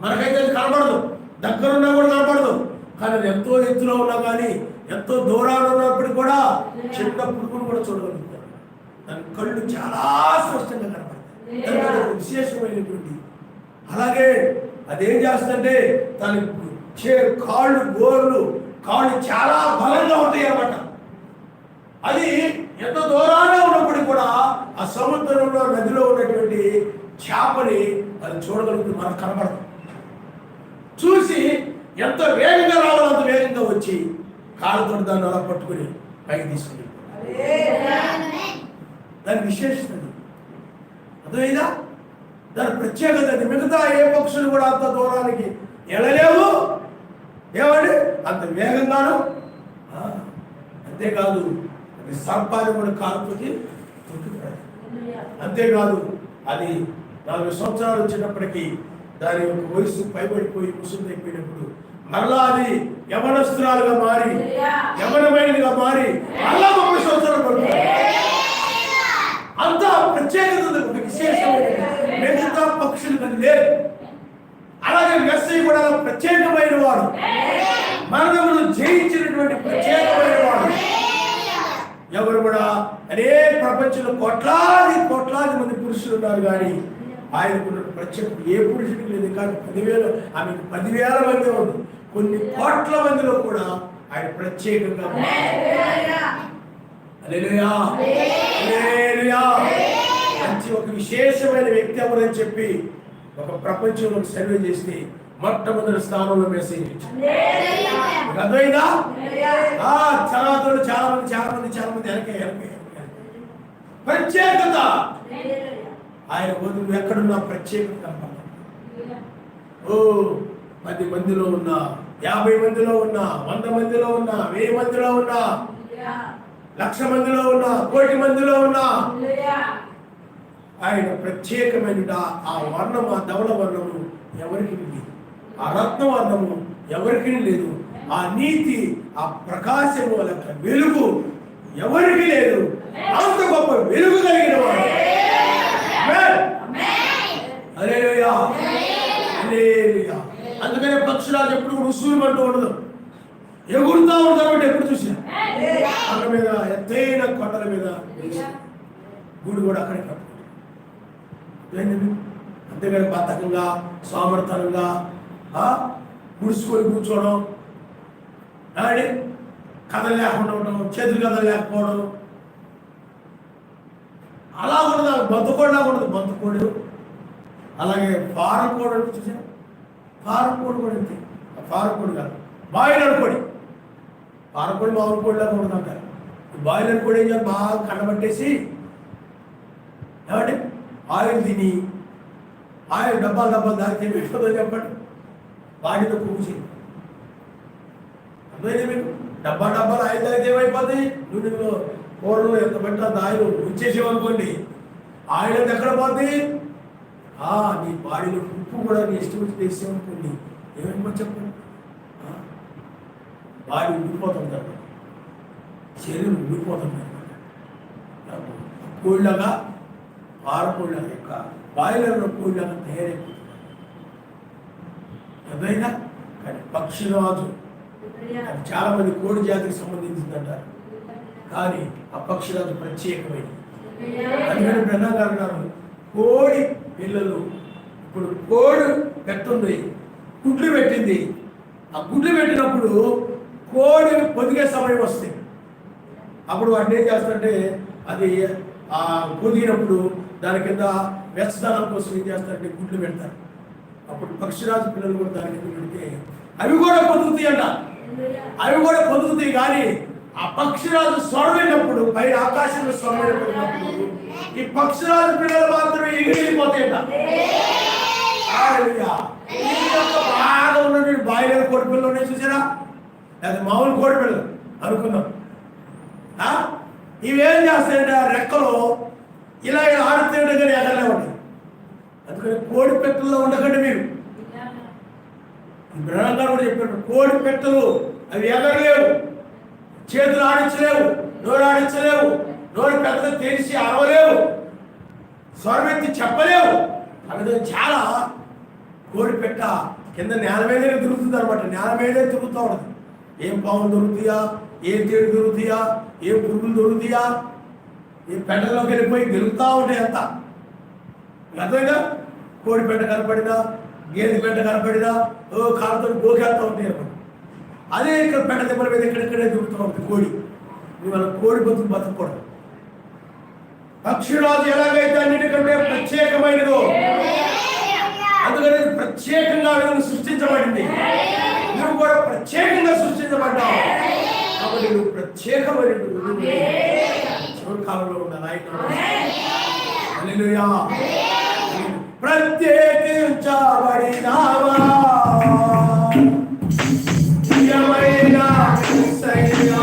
మనకైతే అది కనబడదు, దగ్గరున్నా కూడా కనబడదు. కానీ అది ఎంతో ఎత్తులో ఉన్నా కానీ, ఎంతో దూరాలు ఉన్నప్పటికీ కూడా చిన్న పురుగును కూడా చూడగలుగుతారు. దాని కళ్ళు చాలా స్పష్టంగా కనబడతాయి, విశేషమైనటువంటి. అలాగే అదేం చేస్తుందంటే దాని కాళ్ళు చాలా బలంగా ఉంటాయి అన్నమాట. అది ఎంత దూరాల్లో ఉన్నప్పటికీ కూడా ఆ సముద్రంలో నదిలో ఉన్నటువంటి చేపని అది చూడగలుగుతుంది, మనకు కనబడదు. చూసి ఎంత వేగంగా రావాలో అంత వేగంగా వచ్చి కాళ్ళతో దాన్ని అలా పట్టుకుని పైకి తీసుకుని దాని విశేషత అర్థమైందా? దాని ప్రత్యేకత. మిగతా ఏ పక్షులు కూడా అంత దూరానికి వెళ్ళలేవు. ఏమండి? అంత వేగంగాను. అంతేకాదు అది సర్పాన్ని కూడా కాలుతోటి తొక్కుతాడు. అంతేకాదు అది 4 సంవత్సరాలు వచ్చినప్పటికీ దాని యొక్క వయసు పైబడిపోయి ముసుగు అయిపోయినప్పుడు మరలా అది యవనస్తురాలుగా మారి, యవనమైనదిగా మారి మరలా 30 సంవత్సరాలు పడుతుంది. అంత ప్రత్యేకత, విశేషమైన మిగతా పక్షులు అది లేదు. అలాగే మెస్సీ కూడా ప్రత్యేకమైన వాడు, మరణమును జయించినటువంటి ప్రత్యేకమైన వాడు. ఎవరు కూడా అదే ప్రపంచంలో కోట్లాది మంది పురుషులు ఉన్నారు, కానీ ఆయనకున్న ప్రత్యేకత ఏ పురుషుడికి లేదు. కానీ 10,000 ఆమెకు 10,000 మంది ఉంది. కొన్ని కోట్ల మందిలో కూడా ఆయన ప్రత్యేకంగా హల్లెలూయా హల్లెలూయా మంచి ఒక విశేషమైన వ్యక్తి ఎవరని చెప్పి ఒక ప్రపంచంలో సర్వే చేస్తే మొట్టమొదటి స్థానంలో మెసేజ్ ఇచ్చారు. అర్థమైందా? చాలా మంది వెనకే ప్రత్యేకత. ఆయన వదులు ఎక్కడున్నా ప్రత్యేకత కనపడుతుంది. 10 మందిలో ఉన్నా, 50 మందిలో ఉన్నా, 100 మందిలో ఉన్నా, 1000 మందిలో ఉన్నా, 1,00,000 మందిలో ఉన్నా, 1,00,00,000 మందిలో ఉన్నా, ఆయన ప్రత్యేకమైన ఆ వర్ణం, ఆ ధవళ వర్ణము ఎవరికి లేదు, ఆ రత్న వర్ణము ఎవరికి లేదు, ఆ నీతి, ఆ ప్రకాశము, లేక వెలుగు ఎవరికి లేదు. అంత గొప్ప వెలుగు కలిగిన వాడు. హల్లెలూయా హల్లెలూయా. అందుకనే పక్షురాజు ఎప్పుడు రుసూలు అంటూ ఉండదు, ఎగురుతా ఉంటారు. ఎప్పుడు చూసినా కొండ మీద, ఎత్తైన కొండల మీద గుడి కూడా అక్కడే కట్టుకుంటారు. అంతేగాని బద్ధకంగా, సోమర్థనంగా ముడుచుకొని కూర్చోవడం, కథలు లేకుండా ఉండడం, చేతులు కథలు లేకపోవడం, అలా ఉండదు. బంతుకోడిలా ఉండదు. బంతుకోడు అలాగే పారకోడు అంటే చూసారు, పారకోడు కూడా అంతే. పారకోడు కాదు, బాయిలర్ కోడి. పారకోడి మామూలు కోడిలాగా ఉండదు అంటారు. బాయిలర్ కోడి ఏం చేయాలి, బాగా కండబట్టేసి ఏమంటే ఆయిల్ తిని ఆయిల్ డబ్బాలు దానికి ఏమిస్తుందో చెప్పండి, బాడీలో కూసి అర్థమైంది మీకు. డబ్బాలు ఆయిల్ తాగితే ఏమైపోతాయి, నూనెలో కూరలో ఎంత పెట్టా ఆయిల్ ఉంచేసేమనుకోండి, ఆయిల్ అంతా ఎక్కడ పోతుంది, నీ బాడీలో ఉప్పు కూడా నీ ఇష్టం వచ్చి వేసేమనుకోండి, ఏమైపో చెప్పండి, బాడీ ఉండిపోతుంది అనమాట, శరీరం ఉండిపోతుంది అనమాట. కోళ్ళగా పారకోళ్ళగా యొక్క బాయిలర్లో కోళ్ళగా తయారైపోతుంది. ఏదైనా కానీ పక్షిరాజు అది చాలా మంది కోడి జాతికి సంబంధించిందంటారు, కానీ ఆ పక్షిరాజు ప్రత్యేకమైనది. అందుకని బ్రహ్మగారు గారు కోడి పిల్లలు, ఇప్పుడు కోడి పెట్టుంది, గుడ్లు పెట్టింది, ఆ గుడ్లు పెట్టినప్పుడు కోడి పొదిగే సమయం వస్తుంది. అప్పుడు వాటిని ఏం చేస్తారంటే అది ఆ పొదిగినప్పుడు దాని కింద వెచ్చదనం కోసం ఏం చేస్తారంటే గుడ్లు పెడతారు. అప్పుడు పక్షిరాజు పిల్లలు కూడా దాని కింద పెడితే అవి కూడా పొదుగుతాయి అంట, అవి కూడా పొదుగుతాయి. కానీ ఆ పక్షిరాజు స్వరమైనప్పుడు, పైన ఆకాశంలో స్వరమైనప్పుడు ఈ పక్షిరాజు పిల్లలు మాత్రమే ఎగిరిపోతాయంట. బాగా ఉన్నటువంటి బాయిలర్ కోడి పిల్లలు ఉన్నాయి చూసారా, అది మామూలు కోడి పిల్లలు అనుకున్నాం. ఇవేం చేస్తాయంటే ఆ రెక్కలు ఇలా ఆడుతుంటే కానీ ఎగరలే ఉంటాయి. అందుకని కోడి పెట్టల్లో ఉండకండి మీరు. బ్రహ్మగారు కూడా చెప్పారు, కోడి పెట్టలు అవి ఎగరలేవు, చేతులు ఆడించలేవు, నోరు ఆడించలేవు, నోరు పెద్దగా తెరిచి అరవలేవు, స్వరమెత్తి చెప్పలేవు. అలాగే చాలా కోడి పెట్ట కింద నేల మీదే తిరుగుతుంది అనమాట, నేల మీదే తిరుగుతూ ఉంటుంది. ఏం పావులు దొరుకుతాయా, ఏం తేడు దొరుకుతాయా, ఏం పురుగులు దొరుకుతాయా, ఏ పెట్టలోకి వెళ్ళిపోయి గెలుగుతూ ఉంటాయి అంతా. అర్థమైనా కోడి పెట్ట కనపడినా, గేదె పెట్ట కనపడినా కాళ్ళతో గోకేస్తూ ఉంటాయి అనమాట. అదే ఇక్కడ పెట్ట దెబ్బల మీద ఎక్కడెక్కడే దొరుకుతూ ఉంటుంది కోడి. ఇవాళ కోడి బతుకూడదు. పక్షిరాజు ఎలాగైతే అన్నిటికంటే ప్రత్యేకమైనదో, అందుకని ప్రత్యేకంగా సృష్టించబడింది. నువ్వు కూడా ప్రత్యేకంగా సృష్టించబడ్డావు కాబట్టి నువ్వు ప్రత్యేకమైన చివరి కాలంలో ఉండాలి. హల్లెలూయా. ప్రత్యేకించబడినావా ప్రియమైన యేసయ్యా,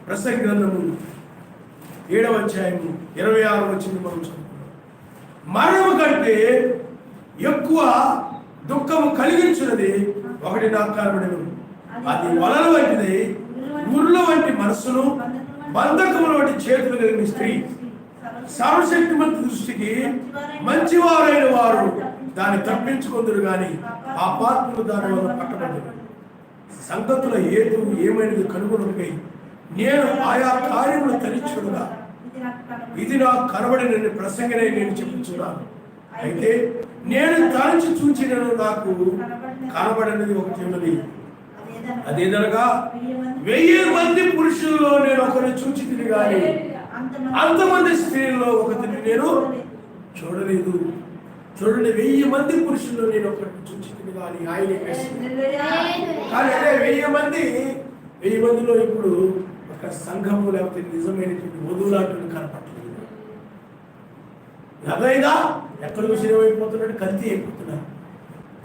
ప్రసంగి గ్రంథము 7వ అధ్యాయము 26 వచనం మనం చదువుకున్నాం. మరణము కంటే ఎక్కువ దుఃఖము కలిగించున్నది ఒకటి నాకు కనబడెను, అది వలల వంటిది, ఉర్ల వంటి మనస్సును, బంధకముల వంటి చేతులు కలిగిన స్త్రీ. సర్వశక్తిమంతుని దృష్టికి మంచివారైన వారు దాన్ని తప్పించుకుందరు కానీ ఆ పాత్రలు దాని వల్ల పట్టబడ్డారు. సంగతుల ఏదు ఏమైనది కనుగొనకై నేను ఆయా కార్యములు తలిచుడుగా ఇది నాకు కనబడినని ప్రసంగనే నేను చెప్పుచున్నాను. అయితే నేను తలచి చూచినను నాకు కనబడినది ఒకటి ఉన్నది, అదేదనగా 1000 మంది పురుషుల్లో నేను ఒకరిని చూచితిని గాని అంతమంది స్త్రీల్లో ఒకరిని నేను చూడలేదు. చూడండి, 1000 మంది పురుషుల్లో నేను ఒకరిని చూచితిని కానీ ఆయనే కానీ అదే 1000 మందిలో ఇప్పుడు ఒక సంఘము లేకపోతే నిజమైనటువంటి వధువులాంటి కనపట్టలేదు. అదైనా ఎక్కడ విషయం అయిపోతున్నాడు, కల్తీ అయిపోతున్నారు,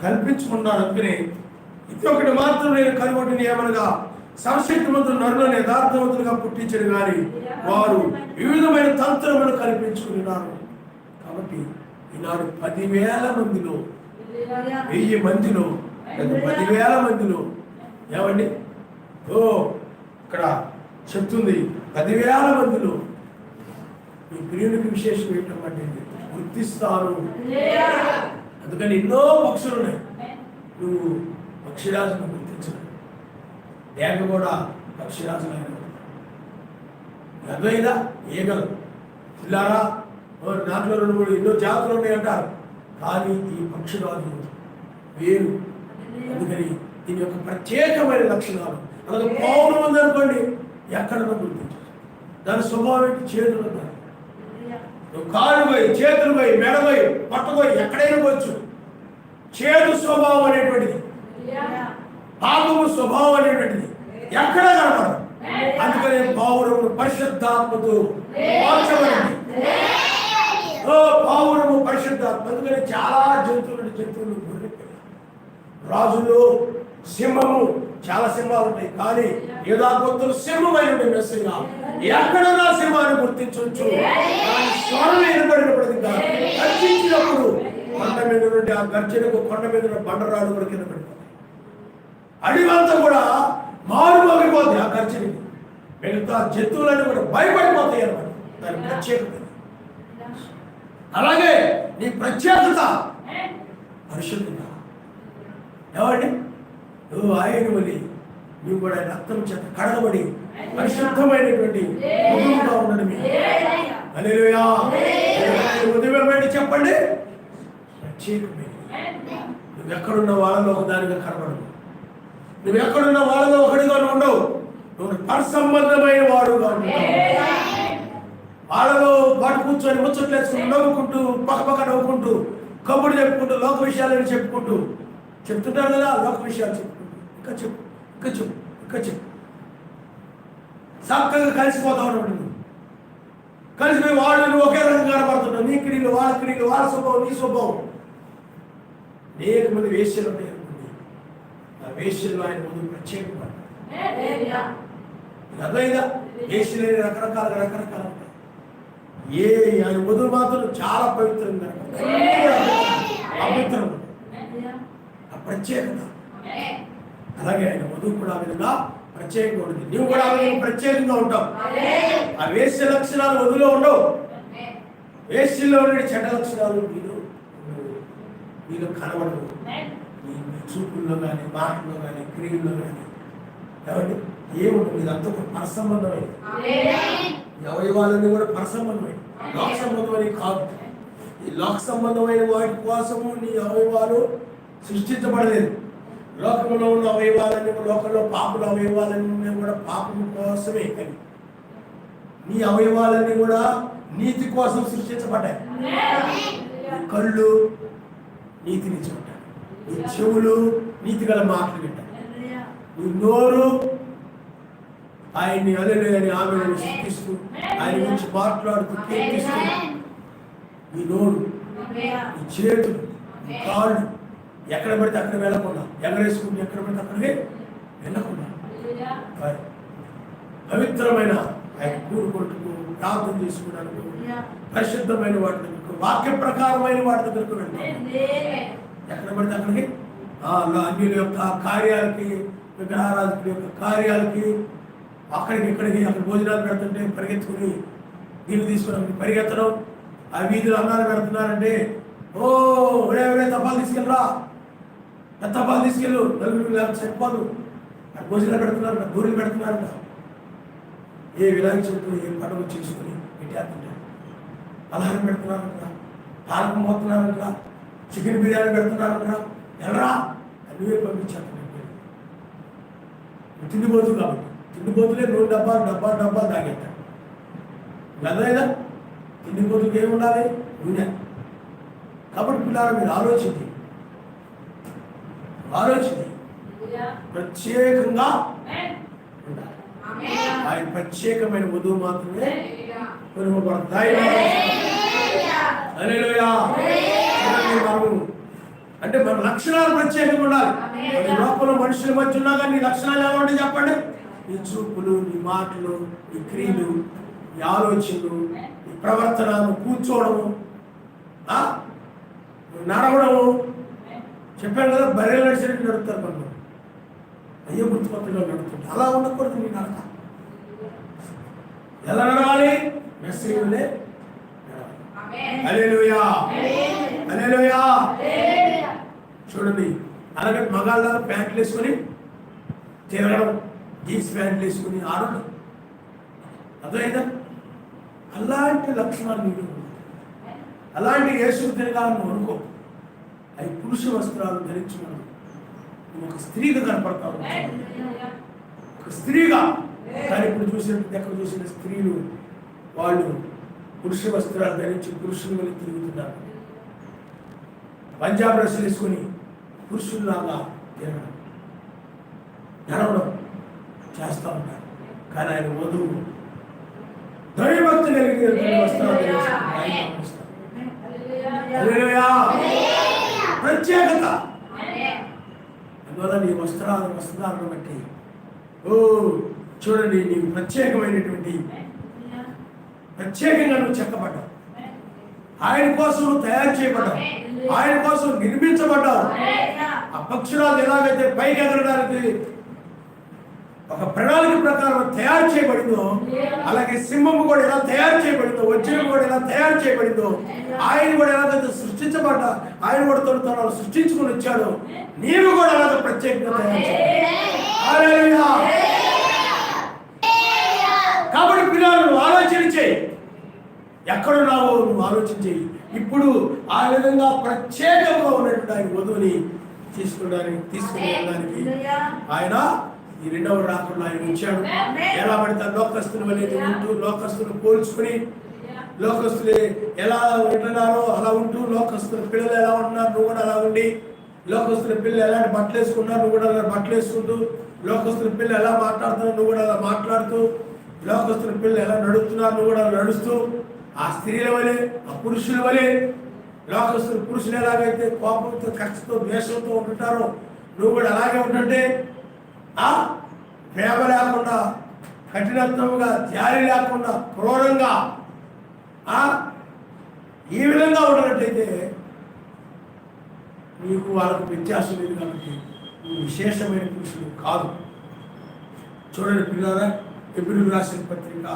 కల్పించుకున్నారు. అందుకనే ఇది ఒకటి మాత్రం నేను కనుగొంటుని ఏమనగా సంశక్తిమంతులు నరులను యథార్థవంతులుగా పుట్టించరు కానీ వారు వివిధమైన తంత్రములు కల్పించుకున్నారు. కాబట్టి ఈనాడు 10,000 మందిలో 1000 మందిలో 10,000 మందిలో ఏమండి ఇక్కడ చెప్తుంది 10,000 మందిలో ఈ ప్రియునికి విశేషం ఏంటంటే గుర్తిస్తారు. అందుకని ఎన్నో పక్షులు ఉన్నాయి, నువ్వు పక్షిరాజును గుర్తించను. డేగ కూడా పక్షిరాజులు అద్వైత ఈగలు పిల్లారా నాట్లో 2-3 ఎన్నో జాతులు ఉన్నాయంటారు, కానీ ఈ పక్షిరాజు వేరు. అందుకని దీని యొక్క ప్రత్యేకమైన లక్షణాలు అలాగే పౌరం ఉందనుకోండి ఎక్కడన్నా గుర్తించు. దాని స్వభావం ఏంటి? చేతులు ఉన్నాయి, నువ్వు కాళ్ళు పోయి చేతులు పోయి మెడపోయి పట్టుపోయి ఎక్కడైనా పోవచ్చు. చేదు స్వభావం అనేటువంటిది, పాపము స్వభావం అనేటువంటిది ఎక్కడ కనపడదు. అందుకని పౌరము పరిశుద్ధాత్మతో మార్చబడింది. పౌరము పరిశుద్ధాత్మ. అందుకని చాలా జంతువులు రాజులు సింహము, చాలా సింహాలు ఉంటాయి, కానీ యోధాగోత్రులు సింహమైన మెస్సయ్య ఎక్కడ నా సింహాన్ని గుర్తించవచ్చు. స్వరం వినబడినప్పుడు గర్జించినప్పుడు కొండ మీద నుండి ఆ గర్జనకు కొండ మీద బండరాడు కూడా కింద పెడతాయి. అడివంతా కూడా మారుమోగిపోతాయి ఆ గర్జనకి. మిగతా జంతువులన్నీ కూడా భయపడిపోతాయి అన్నమాట. దాని ప్రత్యేకత. అలాగే నీ ప్రత్యేకత పరిశుద్ధత. ఏమండి, నువ్వు ఆయన వలి నువ్వు కూడా రక్తం చేత కడగబడి పరిశుద్ధమైనటువంటి ఉదయంగా ఉండడమే. హల్లెలూయా. ఉదయం ఏంటి చెప్పండి? ప్రత్యేకమైన. నువ్వు ఎక్కడున్న వాళ్ళలో ఒకదానిగా కనబడవు, నువ్వు ఎక్కడున్న వాళ్ళలో ఒకటిగా ఉండవు, నువ్వు పరసంబంధమైన వాడుగా ఉంటావు. వాళ్ళలో పాటు కూర్చొని ముచ్చట్లు వేసుకుంటూ నవ్వుకుంటూ పక్కపక్క నవ్వుకుంటూ కబుర్లు చెప్పుకుంటూ లోక విషయాలని చెప్పుకుంటూ చెప్తుంటారు కదా, లోక విషయాలు చెప్పుకుంటూ ఇంకా చెప్పు చక్కగా కలిసిపోతా ఉంటుంది. కలిసిపోయి వాళ్ళు ఒకే రకంగా కనబడుతుంటారు. నీ క్రియలు వాళ్ళ క్రియలు, వాళ్ళ స్వభావం నీ స్వభావం. అనేక మంది వేశ్యలు ఉంటాయి అనుకోండి, ఆ వేశ్యలు ఆయన ముందు ప్రత్యేకంగా అర్థమైందా? వేశ్యలు రకరకాలుగా ఉంటాయి. ఆయన వధువు మాత్రం చాలా పవిత్రంగా అపవిత్రం, ఆ ప్రత్యేకత. అలాగే ఆయన వధువు కూడా ఆ విధంగా ప్రత్యేకంగా ఉంటుంది. నువ్వు కూడా ఆ విధంగా ప్రత్యేకంగా ఉంటావు. ఆ వేశ్య లక్షణాలు వధువులో ఉండవు. వేశ్యలో ఉండే చెడ్డ లక్షణాలు నీలో కనబడవు. నీ చూపుల్లో కానీ, మాటల్లో కానీ, క్రియల్లో కానీ కాబట్టి ఏముంటుంది? ఇదంతా ఒక పరసంబంధమైంది. ఈ అవయవాలన్నీ కూడా పరసంబంధమైనవి, లోక సంబంధమని కాదు. ఈ లోక సంబంధమైన వాటి కోసము నీ అవయవాలు సృష్టించబడలేదు. లోకంలో ఉన్న అవయవాలన్నీ, లోకంలో పాపుల అవయవాలన్నీ కూడా పాపము కోసమే. కానీ నీ అవయవాలన్నీ కూడా నీతి కోసం సృష్టించబడ్డాయి. కళ్ళు నీతినిచ్చుకుంటాయి, నీ చెవులు నీతి గల మాటలు వింటాయి, నీ నోరు ఆయన్ని అలెలుయని ఆమెను సృష్టిస్తూ ఆయన గురించి మాట్లాడుతూ కీర్తిస్తూ, నీ నోరు, నీ చేతులు, నీ కాళ్ళు ఎక్కడ పడితే అక్కడ వెళ్ళకుండా, ఎగరేసుకుంటూ ఎక్కడ పడితే అక్కడికి వెళ్ళకుండా పవిత్రమైన ఆయన కూడుకుంటూ ప్రార్థన చేసుకోవడానికి పరిశుద్ధమైన వాటి దగ్గరకు, వాక్య ప్రకారమైన వాటి దగ్గరకు వెళ్తాం. ఎక్కడ పడితే అక్కడికి అన్యుల యొక్క కార్యాలకి, విగ్రహారాధకుల యొక్క కార్యాలకి, అక్కడికి ఇక్కడికి అక్కడ భోజనాలు పెడుతుంటే పరిగెత్తుకుని నీళ్ళు తీసుకుని పరిగెత్తడం. ఆ వీధులు అన్నాలు పెడుతున్నారంటే ఒరే తపాలు తీసుకెళ్ళరా, తపాలు తీసుకెళ్ళు, నలుగురు లేకపోతే చెప్పాలి. అక్కడ భోజనాలు పెడుతున్నారు, గూరెలు పెడుతున్నారంట. ఏ వినాయక చవితి ఏ పండుగ చేసుకుని పెట్టేస్తుంటారు. పలహారం పెడుతున్నారంట, పాలకం పోతున్నారంట, చికెన్ బిర్యానీ పెడుతున్నారంట. ఎల్లరా అన్నీ పంపించారు. తిండిపోతు కాబట్టి తిండిపోతులే 2 డబ్బాలు తాగేస్తాడు. అదేనా తిండిపోతుకి ఏముండాలి? నూనె. కాబట్టి పిల్లలు మీరు ఆలోచించి ప్రత్యేకంగా ఉండాలి. ఆయన ప్రత్యేకమైన వధువు మాత్రమే కొనుగోబడతాయి. అంటే మన లక్షణాలు ప్రత్యేకంగా ఉండాలి. లోపల మనుషుల మధ్య ఉన్నా కానీ నీ లక్షణాలు ఎలా ఉంటాయి చెప్పండి? నీ చూపులు, నీ మాటలు, నీ క్రియలు, నీ ఆలోచనలు, నీ ప్రవర్తన, కూర్చోవడము, నడవడము. చెప్పాను కదా, బర్రెలు నడిచినట్టు నడుపుతారు మనం. అయ్యో గుర్తుపత్తుగా నడుపుతుంటే అలా ఉండకూడదు. నీ నడక ఎలా నడవాలి? మెస్సీయులే హల్లెలూయా, హల్లెలూయా. చూడండి, అలాగే మగాళ్ళ ప్యాంట్లు వేసుకొని తిరగడం, జీన్స్ ప్యాంట్లు వేసుకుని ఆడడం, అర్థమైందా? అలాంటి లక్షణాలు నీకు, అలాంటి యేసు తిరగాలను అనుకో. అవి పురుష వస్త్రాలు ధరించుకున్నాడు. నువ్వు ఒక స్త్రీగా కనపడతావు, ఒక స్త్రీగా. కానీ ఇప్పుడు ఎక్కడ చూసిన స్త్రీలు వాళ్ళు పురుష వస్త్రాలు ధరించి పురుషులు వెళ్ళి తిరుగుతున్నారు. పంజాబ్ డ్రెస్సులు వేసుకొని పురుషుల్లాగా తిరగడం, నడవడం చేస్తూ ఉంటారు. కానీ ఆయన వధువు దైవభక్తి కలిగిన వస్త్రాలు ధరించి ప్రత్యేకత. అందువల్ల నీ వస్త్రాలను బట్టి చూడండి, నీవు ప్రత్యేకంగా నువ్వు చెక్కబడ్డావు. ఆయన కోసం నువ్వు తయారు చేయబడ్డావు, ఆయన కోసం నిర్మించబడ్డావు. ఆ పక్షురాలు ఎలాగైతే పైకి ఎగరడానికి ఒక ప్రణాళిక ప్రకారం తయారు చేయబడిందో, అలాగే సింహము కూడా ఎలా తయారు చేయబడిందో, వజ్రం కూడా ఎలా తయారు చేయబడిందో, ఆయన కూడా ఎలాగైతే సృష్టించబడ్డా, ఆయన కూడా తను సృష్టించుకుని వచ్చాడు. నీవు కూడా అలాగే ప్రత్యేకంగా తయారు చేయాలి. కాబట్టి పిల్లలు నువ్వు ఆలోచన చేయి, ఎక్కడున్నావో నువ్వు ఆలోచన చేయి. ఇప్పుడు ఆ విధంగా ప్రత్యేకంగా ఉన్నటువంటి ఆయన వధువుని తీసుకునేదానికి ఆయన ఈ 2వ రాకుండా ఆయన ఉంచాడు. ఎలా పడితే లోకస్తులు అనేది ఉంటూ, లోకస్తులు పోల్చుకుని, లోకస్తులు ఎలా ఉంటున్నారో అలా ఉంటూ, లోకస్తుల పిల్లలు ఎలా ఉంటున్నారు నువ్వు కూడా అలా ఉండి, లోకస్తుల పిల్లలు ఎలాంటి బట్టలు వేసుకున్నారు నువ్వు కూడా అలా బట్టలు వేసుకుంటూ, లోకస్తుల పిల్లలు ఎలా మాట్లాడుతున్నారు నువ్వు కూడా అలా మాట్లాడుతూ, లోకస్తుల పిల్లలు ఎలా నడుస్తున్నారు నువ్వు కూడా నడుస్తూ, ఆ స్త్రీల వలె, ఆ పురుషుల వలె, లోకస్తుల పురుషులు ఎలాగైతే కోపంతో, కక్షతో, ద్వేషంతో ఉంటుంటారో నువ్వు కూడా అలాగే ఉంటుంటే, ప్రేమ లేకుండా, కఠినత్వముగా, జాలి లేకుండా, క్రూరంగా ఈ విధంగా ఉన్నట్టయితే నీకు వాళ్ళకు వ్యత్యాసం లేదు. కాబట్టి నువ్వు విశేషమైన పురుషులు కాదు. చూడండి పిల్లరా, హెబ్రీయులకు రాసిన పత్రిక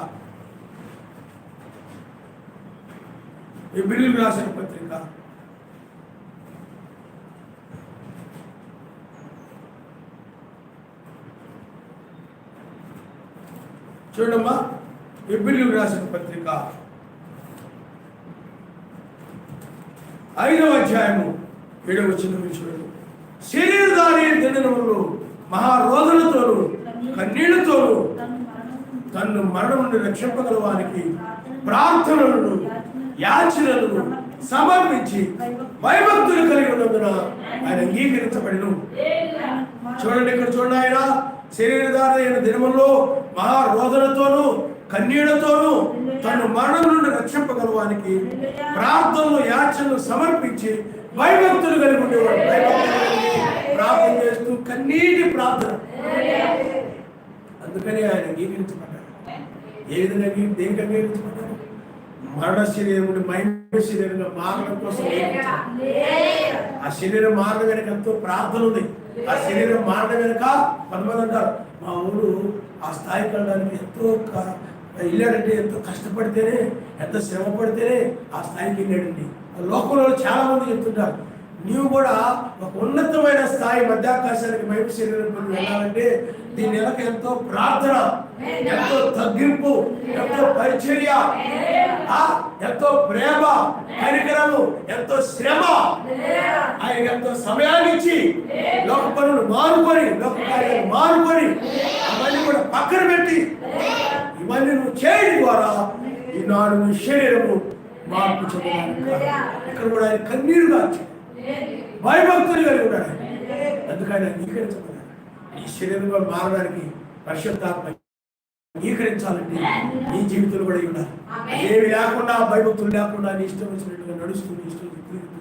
5వ అధ్యాయము 7వ వచనం చూడండి. శరీరధారి దినములు మహారోధనతోను కన్నీళ్లతోను తన్ను మరణం నుండి రక్షింపగలవానికి ప్రార్థనలను, యాచనలను సమర్పించి భయభక్తులు కలిగి ఉన్నందున ఆయన అంగీకరించబడిను. చూడండి, ఇక్కడ చూడండి, ఆయన శరీరధారి అయిన దినముల్లో మహారోధనతోను కన్నీళ్లతోను తను మరణం నుండి రక్షింపగలవానికి ప్రార్థనలు, యాచనలు సమర్పించి భయభక్తులు కలిగి ఉండేవాడు. ప్రార్థన చేస్తూ కన్నీటి ప్రార్థన. అందుకని ఆయన అంగీకరించబడ్డాడు. ఏ విధంగా దేనికి అంగీకరించబడ్డాడు? మరణ శరీరం నుండి మహిమ శరీరంగా మారడం కోసం. ఆ శరీరం మారడం వెనక ఎంతో ప్రార్థన ఉంది. ఆ శరీరం మారడం వెనక కొంతమంది అంటారు, మా ఊరు ఆ స్థాయికి వెళ్ళడానికి ఎంతో వెళ్ళాడంటే, ఎంతో కష్టపడితేనే, ఎంత శ్రమ పడితేనే ఆ స్థాయికి వెళ్ళాడండి. లోకంలో చాలా మంది చెప్తుంటారు, నీవు కూడా ఒక ఉన్నతమైన స్థాయి మధ్యాకాశానికి మహిమ శరీరం పొంది వెళ్ళాలంటే దీని వెనక ఎంతో ప్రార్థన, ఎంతో తగ్గింపు, ఎంతో పరిచర్య, ఎంతో ప్రేమ, కనికరము, ఎంతో శ్రమ, ఆయన ఎంతో సమయాన్ని ఇచ్చి లోక పనులు మానుకొని, లోక కార్యాలు మానుకొని అవన్నీ కూడా పక్కన పెట్టి ఇవన్నీ నువ్వు చేయడం ద్వారా ఈనాడు నీ శరీరము మార్పు చెందడానికి ఇక్కడ కూడా ఆయన కన్నీరుగా భయభక్తులు కలిగి ఉన్నాడు. అందుకని అంగీకరించబడ్డాడు. ఈ శరీరంగా మారడానికి పరిశుద్ధాత్మ అంగీకరించాలంటే నీ జీవితంలో కూడా ఉండాలి. ఏమి లేకుండా భయభక్తులు లేకుండా నీ ఇష్టం వచ్చినట్టుగా నడుస్తూ, నీ ఇష్టం తిరుగుతూ,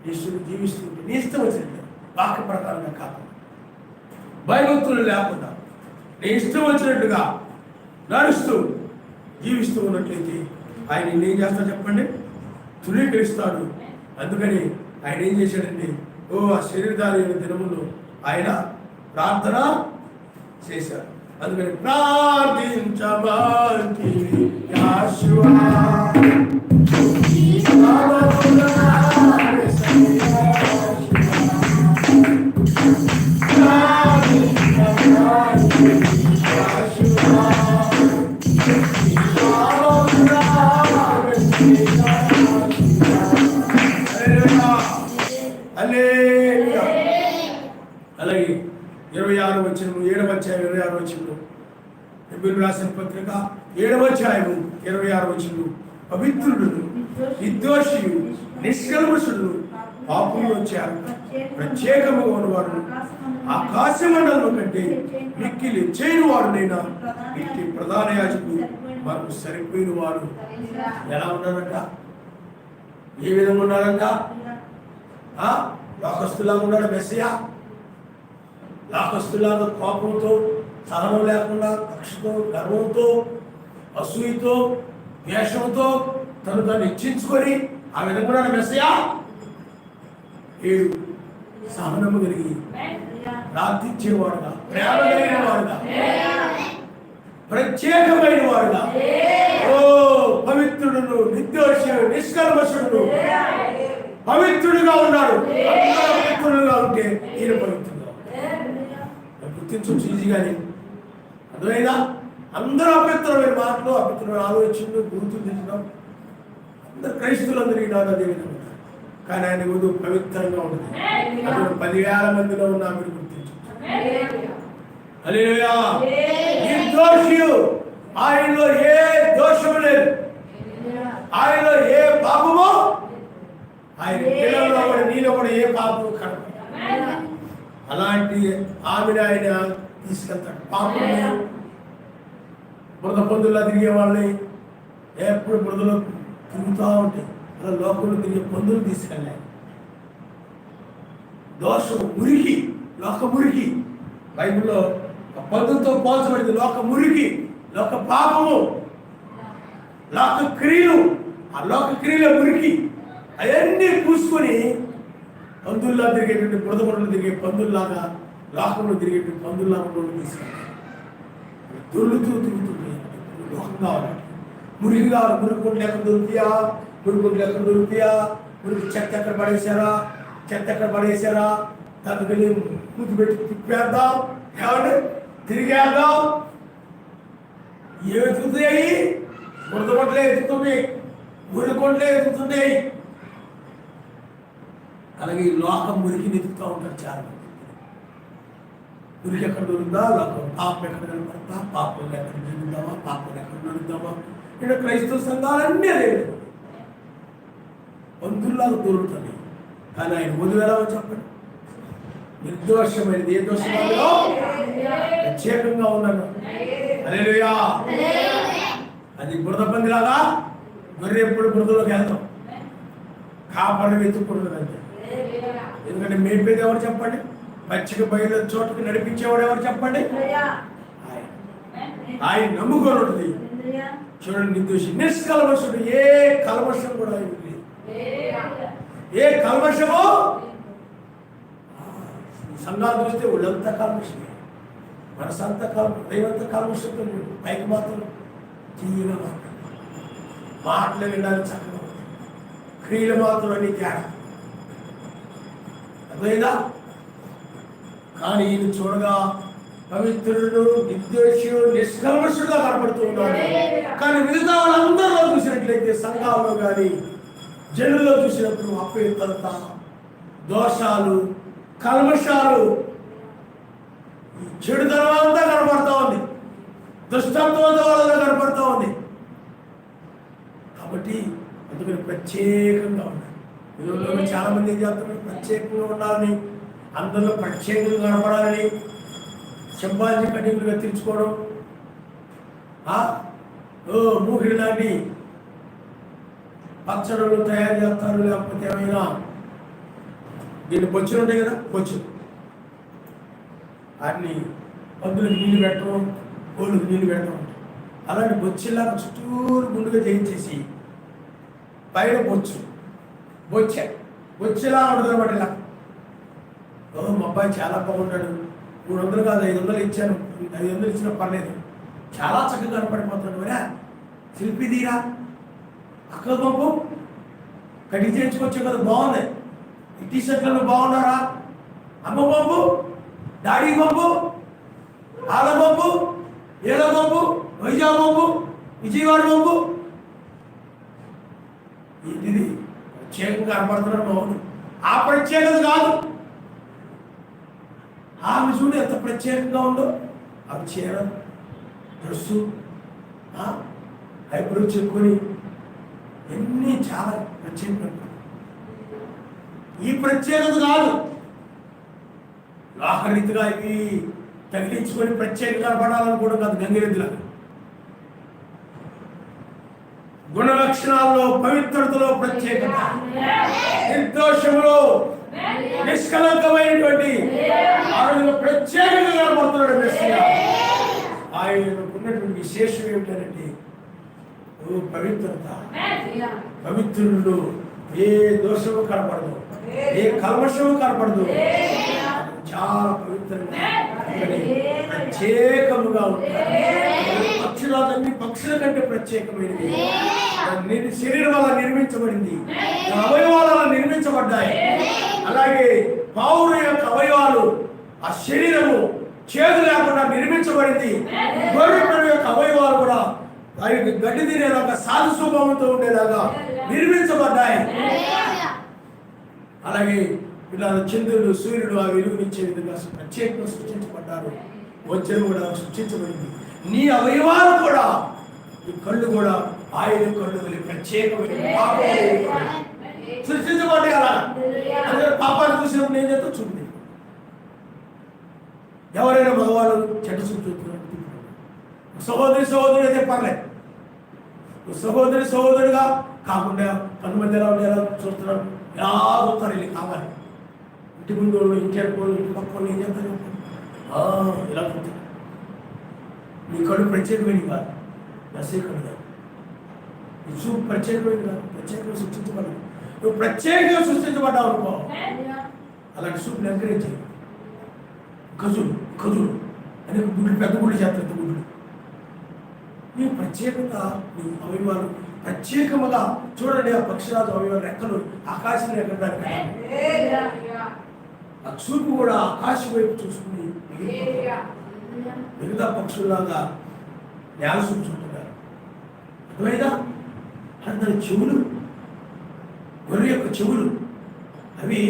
నీ ఇష్టం జీవిస్తుంటే, నీ ఇష్టం వచ్చినట్టు వాక్య ప్రకారంగా కాకుండా భయభక్తులు లేకుండా నీ ఇష్టం వచ్చినట్టుగా నడుస్తూ జీవిస్తూ ఉన్నట్లయితే ఆయన ఏం చేస్తాడు చెప్పండి? ధృవీకరిస్తాడు. అందుకని ఆయన ఏం చేశాడండి? ఆ శరీరధారి దినములో ఆయన ప్రార్థన చేశాడు. అందుకని ప్రార్థించమంటి యాషువా అలాగే 26వ వచనము 7వ అధ్యాయం 26వ వచనము హెబ్రీయులకు రాసిన పత్రిక 7వ అధ్యాయము 26వ వచనము పవిత్రుడు, నిర్దోషియు, నిష్కల్మషుడు, పాపుల్లో ప్రత్యేకముగా ఉన్నవాడు, ఆకాశ మండలం కంటే మిక్కిలి చేయని వాడునైనా ఇంటి ప్రధాన యాజకుడు మనకు సరిపోయిన వాడు. ఎలా ఉన్నాడంట? ఏ విధంగా ఉన్నాడంట? లోకస్తులాగా ఉన్నాడు మెస్సియా. లోకస్తులాగా కోపంతో, సహనం లేకుండా, కక్షతో, గర్వంతో, అసూయతో, ద్వేషంతో తను తను హెచ్చించుకొని ఆ విధంగా ఉన్నాడు మెస్సియా. ఏడు సహనము కలిగి ప్రార్థించేవాడుగా, ప్రేమ కలిగిన వాడుగా, ప్రత్యేకమైన వాడుగా, ఓ పవిత్రుడును, నిర్దోషుడు, నిష్కల్మషుడు, పవిత్రుడిగా ఉన్నాడు. పవిత్రుడుగా ఉంటే ఈయన పవిత్రుడుగా గుర్తించవచ్చు ఈజీగానే. అర్థమైనా? అందరూ అపవిత్రమైన మాటలు, అపవిత్రమైన ఆలోచనలు గుర్తించడం అందరు క్రైస్తవులందరికీ నాడు అదే విధంగా. కానీ ఆయన వధువు పవిత్రంగా ఉంటుంది. అప్పుడు 10,000 మందిలో ఉన్న మీరు గుర్తించవచ్చు. హల్లెలూయా. నిర్దోషియు, ఆయనలో ఏ దోషము లేదు, ఆయనలో ఏ పాపము, ఆయన పిల్లల్లో కూడా నీలో కూడా ఏ పాపము కనపడదు. అలాంటి ఆమెను ఆయన తీసుకెళ్తాడు. పాపంని బురద పందుల్లా తిరిగే వాళ్ళని ఎప్పుడు బురదలో తిరుగుతూ ఉంటాయి. అలా లోకంలో తిరిగే పందులు తీసుకెళ్ళాలి. దోషం, మురికి, లోక మురికి బైబిల్లో పందులతో పోల్చబడింది. లోక మురికి, లోక పాపము, లోక క్రియలు, ఆ లోక క్రియల మురికి అవన్నీ పూసుకొని పందుల్లా తిరిగేటువంటి బురద బురదలు తిరిగే పందుల్లాగా, లోకంలో తిరిగేటువంటి పందుల్లాగా తీసుకెళ్ళాలి. దొర్లుతూ తిరుగుతుంది. లోకం కావాలి, మురికి కావాలి. మురుగుంట్లు ఎక్కడ దొరుకుతాయా? మురుగుంట్లు ఎక్కడ దొరుకుతాయా? మురికి చెత్త ఎక్కడ పడేశారా? చెత్త ఎక్కడ పడేశారా? దానికి వెళ్ళి ముద్దు పెట్టి తిప్పేద్దాం, ఏమంటే తిరిగేద్దాం. ఏమి ఎదుగుతున్నాయి? బురద బొట్టలే ఎదుగుతున్నాయి, మురికొండలే ఎదుగుతున్నాయి. అలాగే ఈ లోకం మురికిని ఎదుగుతూ ఉంటారు చాలా మంది. మురికి ఎక్కడ దొరుకుతుందా? లోకం. పాపం ఎక్కడ కనపడతా? పాపం ఎక్కడ జీవిద్దామా? పాపం ఎక్కడ నడుద్దామా? ఇక్కడ క్రైస్తవ సంఘాలన్నీ అదే పంతుల్లాగా దొరుకుతుంది. కానీ ఆయన వధువు ఎలా చెప్పండి? నిర్దోషమైనది. ఏ దోషంలో ప్రత్యేకంగా ఉన్నాను. హల్లెలూయా. అది బురద పందిలాగా గొర్రె ఎప్పుడు బురదలోకి వెళ్తాం. కాపరి వెతుక్కూడదు అంటే. ఎందుకంటే మేపేది ఎవరు చెప్పండి? పచ్చిక బయలు చోటుకు నడిపించేవాడు ఎవరు చెప్పండి? ఆయన నమ్ముకొని ఉంటుంది. చూడండి, నిర్దోషి, నిష్కల్మషుడు, ఏ కల్మషం కూడా ఆయన లేదు. ఏ కల్మషమో సంఘాలు చూస్తే వాళ్ళంతా కల్మషమే, మనసంతా దైవంతా కల్మషంతో పైకి మాత్రం తీయగా మాటలు వినడానికి చక్కగా, క్రియలు మాత్రం అన్ని తేడా. అర్థమైందా? కానీ ఈయన చూడగా పవిత్రుడు, నిర్దోషుడు, నిష్కల్మషుడుగా కనపడుతూ ఉన్నాడు. కానీ మిగతా వాళ్ళందరిలో చూసినట్లయితే సంఘాల్లో కానీ జనుల్లో చూసినప్పుడు అపవిత్రత, దోషాలు, కల్మషాలు, చెడుతనం అంతా కనపడుతూ ఉంది, దుష్టత్వంతో వాళ్ళలో కనపడుతూ ఉంది. కాబట్టి అందుకని ప్రత్యేకంగా ఉండాలి. ఈరోజు చాలా మంది ఏం చేస్తున్నారు, ప్రత్యేకంగా ఉండాలని, అందరిలో ప్రత్యేకంగా కనపడాలని సింబాలజీ కటింగ్లు కత్తిరించుకోవడం, మూహిడి లాంటి పచ్చడులు తయారు చేస్తారు. లేకపోతే ఏమైనా దీన్ని బొచ్చులు ఉంటాయి కదా, బొచ్చులు, వాటిని పందులకు నీళ్ళు పెట్టడం, కోళ్ళకు నీళ్ళు పెట్టడం, అలాంటి బొచ్చులాగా చుట్టూరు గుండుగా చేయించేసి పైన బొచ్చెలా ఉంటుంది అనమాట. ఇలా మా అబ్బాయి చాలా బాగున్నాడు, 300 కాదు 500 ఇచ్చాను, 500 ఇచ్చినా పర్లేదు, చాలా చక్కగా కనపడిపోతున్నాడు. మరా శిల్పి తీరా అక్క బాబు కటింగ్ చేయించుకోవచ్చు కదా, బాగుంది, ఈ టీషర్ట్లలో బాగున్నారా, అమ్మ బాబు, డాడీ బాబు, ఆల బాబు, ఏల బాబు, వైజాగ్ బాబు, విజయవాడ బాబు, ఇది ప్రత్యేకంగా కనపడుతున్నాడు బాబు. ఆ ప్రత్యేకత కాదు, ఆమె చూడు ఎంత ప్రత్యేకంగా ఉందో. ఆమె చీర, డ్రెస్సు, ఐబ్రో చెప్పుకొని ఎన్ని చాలా ప్రత్యేకంగా. ఈ ప్రత్యేకత కాదు, లోకరీతిగా ఇవి తగిలించుకొని ప్రత్యేకంగా పడాలనుకోవడం కాదు. గంగిరెద్దుల గుణ లక్షణాల్లో, పవిత్రతలో ప్రత్యేకత, నిర్దోషములో, నిష్కలంకమైనటువంటి ఆయన ప్రత్యేకంగా కనబడుతున్నాడు మెస్సియా. ఆయనకున్నటువంటి విశేషం ఏమిటంటే పవిత్రత. పవిత్రుడు ఏ దోషము కనపడదు, ఏ కల్మషము కనపడదు, చాలా పవిత్రంగా ప్రత్యేకముగా ఉంటాడు. పక్షులన్నీ పక్షుల కంటే ప్రత్యేకమైనది. శరీరం వల్ల నిర్మించబడింది, అవయవాల నిర్మించబడ్డాయి. అలాగే పావుల యొక్క అవయవాలు, ఆ శరీరము చేదు లేకుండా నిర్మించబడింది. గొర్రె యొక్క అవయవాలు కూడా వారికి గడ్డి తినేలాగా, సాధు స్వభావంతో ఉండేలాగా నిర్మించబడ్డాయి. అలాగే ఇలా చంద్రుడు, సూర్యుడు ఆ వెలుగునిచ్చే విధంగా ప్రత్యేకంగా సృష్టించబడ్డారు. వజ్రం కూడా సృష్టించబడింది. నీ అవయవాలు కూడా, ఈ కళ్ళు కూడా ఆయన కళ్ళు ప్రత్యేకమైన సృష్టించబడ్డాయి. అలా అందరూ పాపాలు చూసినప్పుడు ఏం చేస్తా చూడండి. ఎవరైనా మగవాళ్ళు చెడ్డ చూపు చూస్తున్నారు, సహోదరుడు అయితే పర్లేదు. సహోదరుడిగా కాకుండా కొంతమంది ఎలా ఉండే, ఎలా చూస్తున్నారు, ఎలా చూస్తారు, వీళ్ళు కావాలి. ఇంటి ముందు వాళ్ళు, ఇంటి అనుకోవాలి, ఇంటి పక్క వాళ్ళు ఏం చేస్తారు, ఇలా చూస్తారు. నీ కళ్ళు ప్రత్యేకమైనది కాదు, నసేకడు కాదు, నీ చూపు ప్రత్యేకమైనది కాదు, ప్రత్యేకంగా సృష్టించబడదు. నువ్వు ప్రత్యేకంగా సృష్టించబడ్డావు అనుకో, అలాంటి చూపుని ఎంకరేజ్ చేయాలి. ఖజులు అని గుడ్లు, పెద్ద గుడ్లు చేస్తారు, పెద్ద గుడ్లు. నీ ప్రత్యేకత, నీ అవయవాలు ప్రత్యేకముగా చూడండి. ఆ పక్షిరాజు అవయవాలు, రెక్కలు ఆకాశం ఎక్కడానికి, ఆ చూపు కూడా ఆకాశం వైపు చూసుకుని మిగతా పక్షుల్లాగా నేల చూపుతుంటారు. అర్థమైందా? అందరి చెవులు, గొర్రె యొక్క చెవులు అవి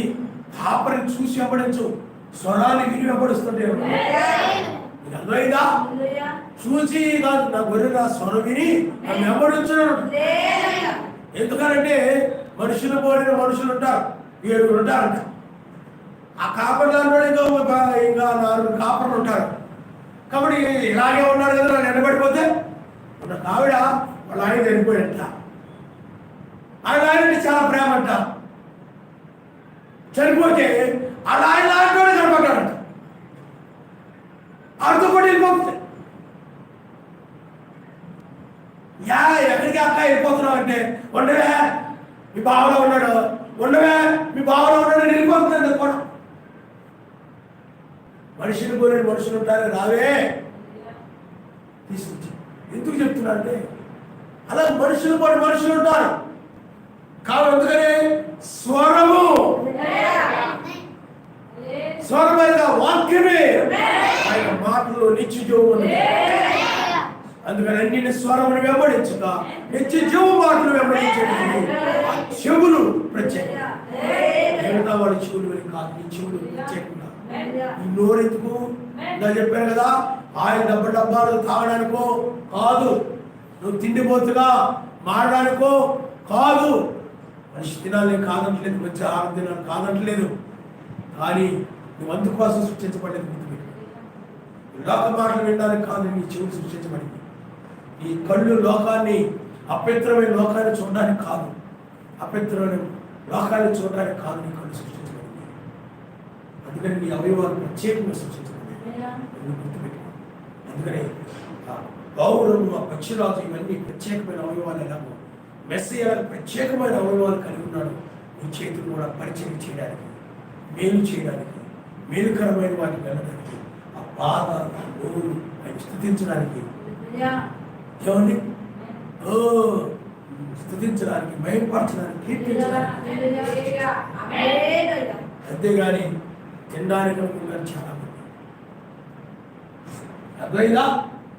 కాపరిని చూసి వెంబడించవు, స్వరాన్ని విని వెంబడిస్తుంటే. మీకు అర్థమైందా? చూసి కాదు, నా గొర్రె నా స్వరం విని నన్ను వెంబడించడం. ఎందుకనంటే మనుషులు పోలిన మనుషులు ఉంటారు, 7 ఉంటారంట. ఆ కాపరి దాంట్లో ఇంకా 4 కాపర్లు ఉంటారు. కాబట్టి ఇలాగే ఉన్నారు కదా, నన్ను ఎండబడిపోతే ఉన్న ఆవిడ వాళ్ళ ఆయన చనిపోయాడంట. ఆయన చాలా ప్రేమ అంట. చనిపోతే అలా ఆయన లాంటి చనిపోతాడంట. ఆడితో పాటు వెళ్ళిపోతుంది. ఎక్కడికి అక్క వెళ్ళిపోతున్నావు అంటే, ఉండవే మీ బావలో ఉన్నాడు, ఉండవే మీ బావలో ఉన్నాడు, వెళ్ళిపోతుంది కూడా. మనుషులు పోలేని మనుషులు ఉంటారు, రావే తీసుకొచ్చి. ఎందుకు చెప్తున్నా అంటే, అలా మనుషులు పోని మనుషులు ఉంటారు. కాబట్టి ఎందుకని స్వరము, స్వరమైన వాక్యమే ఆయన మాటలు వాక్యంలో నిత్య జీవం ఉన్నది. అందుకని అన్ని స్వరమును వెంబడించక నిత్య జీవ మాటలు వెంబడించడానికి ఆ చెవులు ప్రత్యేకంగా, మిగతా వాళ్ళ చెవులు కాదు, నీ చెవులు ప్రత్యేకంగా. ఈ నోరెందుకు? ఇందా చెప్పాను కదా, ఆయన డబ్బాలు తాగడానికో కాదు, నువ్వు తిండిపోతుగా మారడానికో కాదు. మనిషి తినాలని కాదంటలేదు, మంచి ఆహారం తినాలని కాదంటలేదు, కానీ నువ్వు అందుకోసం సృష్టించబడలేదు. గుర్తుపెట్టు, లోక మాటలు వినడానికి కాదు నీ చెవులు సృష్టించబడింది. ఈ కళ్ళు లోకాన్ని, అపవిత్రమైన లోకాన్ని చూడడానికి కాదు, అపవిత్రమైన లోకాన్ని చూడడానికి కాదు నీ కళ్ళు సృష్టించబడింది. అందుకని నీ అవయవాలు ప్రత్యేకంగా సృష్టించబడింది. గుర్తుపెట్టు. అందుకనే పౌరులు, ఆ పక్షిరాజు ఇవన్నీ ప్రత్యేకమైన అవయవాలు ఎలాగో మెస్సయ్య ప్రత్యేకమైన అవయవాలు కలిగి ఉన్నాడు. నీ చేతులు కూడా పరిచయం చేయడానికి, మేలు చేయడానికి, మేలుకరమైన వాటిని వెళ్ళడానికి, ఆ బాధ, ఆ నోరు ఆయన స్థుతించడానికి, ఏమండి స్థుతించడానికి, భయపరచడానికి, కీర్తించడానికి. అంతేగాని తినడానికి అనుకున్నారు చాలా మంది. అర్థమైందా?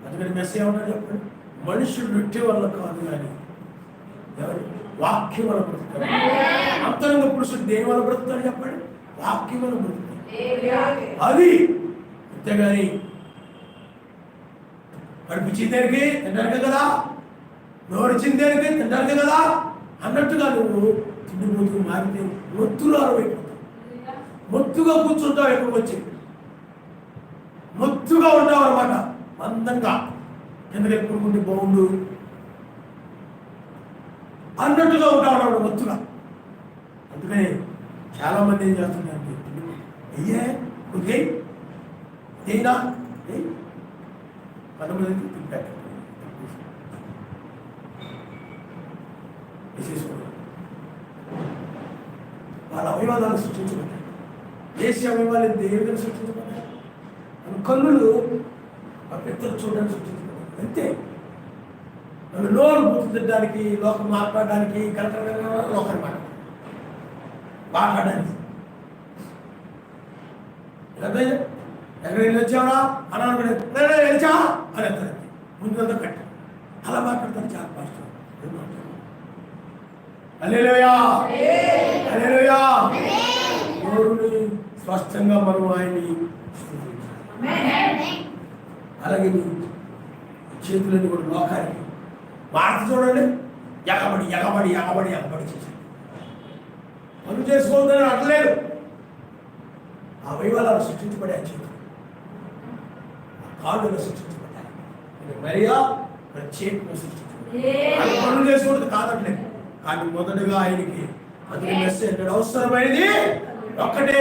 అందుకని మెస్సయ్య ఏమన్నా చెప్పండి, మనుషులు నృత్య వల్ల కాదు కానీ వాక్యం వల్ల బ్రతుకుతాడు. అంతరంగ పురుషుడు దేని వల్ల బ్రతుకుతాడు చెప్పండి? వాక్యం వల్ల బ్రతుకుతాడు. అది అంతేగాని కడుపు చిందేరికి తింటారు కదా, నోరు చిందేరికి తింటారు కదా అన్నట్టుగా నువ్వు తిండిపోతూ మారితే మొత్తులు అరవైపోతావు. మొత్తుగా కూర్చుంటావు, ఎక్కడికి వచ్చి మొత్తుగా ఉంటావు అనమాట. మందంగా ఎందుకు ఎప్పుడుకుంటే బాగుండు అన్నట్టుగా ఉంటావు అన్నమాట, మొత్తుగా. అందుకని చాలా మంది ఏం చేస్తున్నారు, అయ్యే కొద్ది అయినా కొంతమంది తింటారు వాళ్ళ అవయవాదాలు సృష్టించబడ్డాయి. దేశీయ అవయవాలు ఏ విధంగా సృష్టించబడ్డాయి? కన్నులు ఆ పెద్దలు చూడడానికి సృష్టించబడ్డాయి. అంతే. నన్ను నోరు బుద్ధి తిట్టడానికి, లోకం మాట్లాడడానికి, లోకం మాట్లాడడానికి ఎక్కడ వెళ్ళొచ్చావా అని అనుకుంటే వెళ్ళా అని అంటారు. ముందంతా కట్ట అలా మాట్లాడతాను చాలా పాస్టర్. హల్లెలూయా, హల్లెలూయా. నోరుని స్పష్టంగా మనం ఆయన్ని అలాగే చేతులని కూడా లోకానికి వార్త చూడండి, ఎగబడి ఎగబడి ఎగబడి ఎగబడి చేశాడు. పనులు చేసుకోవద్దని అనలేదు. ఆ అవయవాలు సృష్టించబడే ఆ చేతులు, ఆ కాళ్ళుగా సృష్టించబడ్డాయి. మరియా ప్రత్యేకంగా సృష్టించబడ్డాయి. అది పనులు చేసుకోవద్దు కాదట్లేదు, కానీ మొదటగా ఆయనకి అందుకే మెసేజ్ అవసరమైనది ఒక్కటే.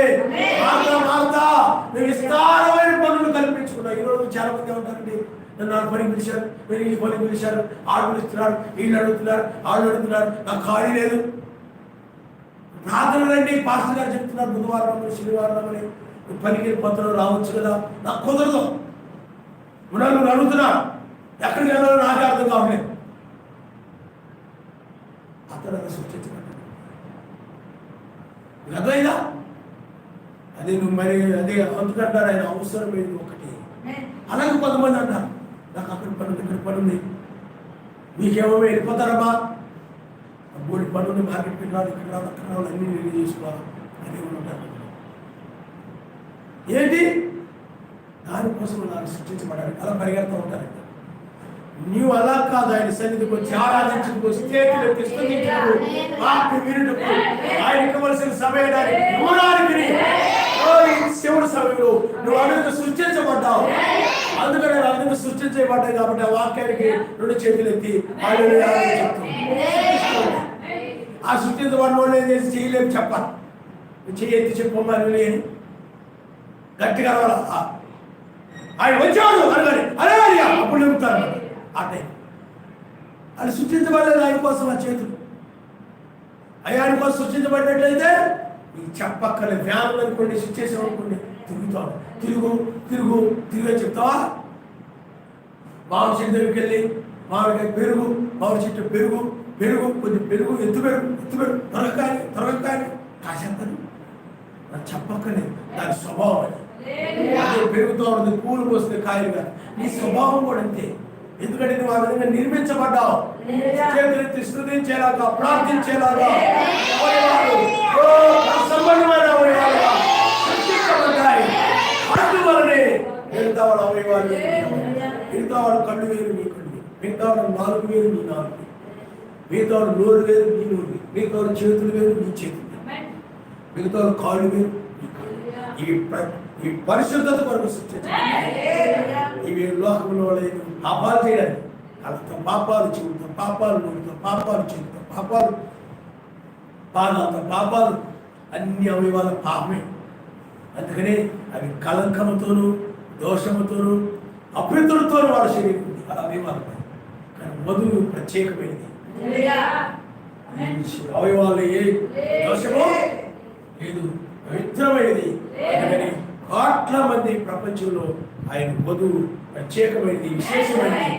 మారుతా నువ్వు విస్తారమైన పనులు కల్పించుకున్నావు. ఈరోజు చాలా మంది ఉంటారండి, నన్ను ఆ పని పిలిచారు, మీరు ఈ పని పిలిచారు, ఆడు పిలుస్తున్నారు, వీళ్ళు అడుగుతున్నారు, ఆళ్ళు అడుగుతున్నారు, నాకు ఖాళీ లేదు. ప్రార్థన రండి, పాస్టర్ గారు చెప్తున్నారు బుధవారం శనివారం అని, నువ్వు పనికి వెళ్ళిపోతున్నావు, రావచ్చు కదా. నాకు కుదరదు, నువ్వు అడుగుతున్నా, ఎక్కడికి వెళ్ళాలో నాకే అర్థం కావట్లేదు. అతను అది సృష్టించబడ్డాడు. అర్థమైందా? అదే నువ్వు మరి అదే అందుకంటారు ఆయన అవసరమైంది ఒకటి. అలాగే కొంతమంది అంటారు, నాకు అక్కడ పని ఉంది, ఇక్కడ పని ఉంది, మీకేమో వెళ్ళిపోతారమ్మా, బోడి పని ఉంది, మార్కెట్ పెట్టాలి, ఇక్కడ రావాలి, అక్కడ రావాలి, అన్నీ నేను చేసుకోవాలి అని ఉంటారు. ఏంటి దానికోసం నాకు సృష్టించబడాలి, అలా పరిగెడుతూ ఉంటారంట. నీవు అలా కాదు, ఆయన సన్నిధికి వచ్చి ఆరాధించుకు వస్తే ఆయన ఇవ్వవలసిన సమయానికి ఇవ్వడానికి శివుడు సమయంలో నువ్వు అందరికి సృష్టించబడ్డావు. అందుకని అందరికి సృష్టించబడ్డాయి కాబట్టి ఆ వాక్యానికి 2 చేతులు ఎత్తి ఆ సృష్టించబడిన వాళ్ళు ఏం చేసి చేయలేము చెప్పాలి. చెయ్యి ఎత్తి చెప్పమని అని గట్టిగా ఆయన వచ్చాడు అనగానే అరే అప్పుడు చెబుతారు. ఆ టైం అది సృష్టించబడలేదు ఆయన కోసం. ఆ చేతులు ఆయన కోసం సృష్టించబడినట్లయితే నీకు చెప్పక్కర్లే. వ్యానులు అనుకోండి, స్విచ్ చేసాం అనుకోండి, తిరుగుతాడు. తిరుగు తిరుగు తిరుగు చెప్తావా? మామిడి చెట్టు దగ్గరికి వెళ్ళి మామిడికాయ పెరుగు, మామిడి చెట్టు పెరుగు పెరుగు కొంచెం పెరుగు, ఎత్తు పెరుగు ఎత్తు పెరుగు, త్వరకాయని త్వరకాయని కాసేస్తాను. నాకు చెప్పక్కర్లేదు, దాని స్వభావం అది. అది పెరుగుతూ ఉంటుంది, పూలు పోస్తుంది కాయలుగా. నీ స్వభావం కూడా అంతే. ఎందుకంటే నువ్వు ఆ విధంగా నిర్మించబడ్డావు. చేతులెత్తి స్తుతించేలాగా, ప్రార్థించేలాగా, అవయవాలు సంబంధమైన అవయవాలుగా సృష్టించబడ్డాయి. అందువలనే మిగతా వాళ్ళ అవయవాలు, మిగతా వాళ్ళ కళ్ళు వేరు నీ కళ్ళు, మిగతా వాళ్ళ నాలుగు వేరు నీ నాలుగు, మిగతా వాళ్ళ నోరు వేరు నీ నోరు, మిగతా వాళ్ళ చేతులు వేరు నీ చేతులు, మిగతా వాళ్ళ కాళ్ళు వేరు నీ కాళ్ళు. ఈ పరిశుద్ధత కొరకు సృష్టించాలి. ఇవి లోకంలో పాపాలు చేయడానికి, వాళ్ళతో పాపాలు, చెవులతో పాపాలు, నోటితో పాపాలు, చెవులతో పాపాలు, పాదాలతో పాపాలు, అన్ని అవయవాల పాపమే. అందుకనే అవి కలంకముతోనూ, దోషముతోనూ, అపవిత్రులతోనూ వాళ్ళ శరీరం ఉంది, వాళ్ళ అవయవాలపై. కానీ వధువు ప్రత్యేకమైనది. అవయవాలు ఏ దోషమో లేదు, పవిత్రమైనది. అందుకని కోట్ల మంది ప్రపంచంలో ఆయన వధువు ప్రత్యేకమైనది, విశేషమైనది,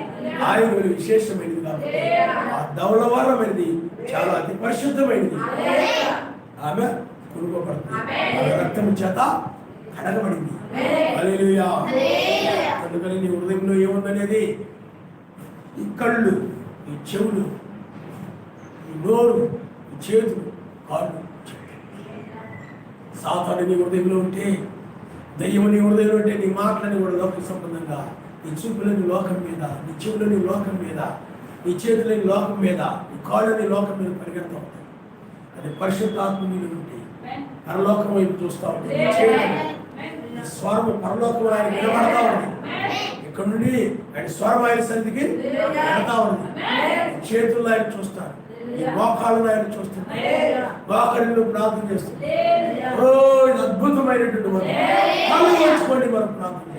ఆయన విశేషమైనది కాబట్టి ఆ ధవళవర్ణమైనది, చాలా అతి పరిశుద్ధమైనది. ఆమె కొనుక్కోబడుతుంది, ఆమె రక్తం చేత కడగబడింది. హల్లెలూయా. అందుకని నీ హృదయంలో ఏముందనేది, ఈ కళ్ళు, ఈ చెవులు, ఈ నోరు, ఈ చేతులు, కాళ్ళు, సాతాను నీ హృదయంలో ఉంటే, దయ్యము నీ హృదయంలో ఉంటే, నీ మాటలని కూడా లోక సంబంధంగా, నీ చూపులని లోకం మీద, నీ చెవులని లోకం మీద, నీ చేతులని లోకం మీద, నీ కాళ్ళని లోకం మీద పరిగెడతా ఉంటాయి. అది పరిశుద్ధాత్మ నీళ్ళు ఉంటే పరలోకం వైపు చూస్తూ ఉంటుంది. నీ చేతులు, నీ స్వరము పరలోకం ఆయన నిలబడతా ఉంది. ఇక్కడ నుండి ఆయన స్వరం ఆయన సన్నిధికి వెళ్తా ఉంది. చేతుల్లో ఆయన చూస్తాడు, ఈ మోకాళ్ళను ఆయన చూస్తాడు, మోకాళ్ళను ప్రార్థన చేస్తుంది. ఓ అద్భుతమైనటువంటి మనం మనం ప్రార్థన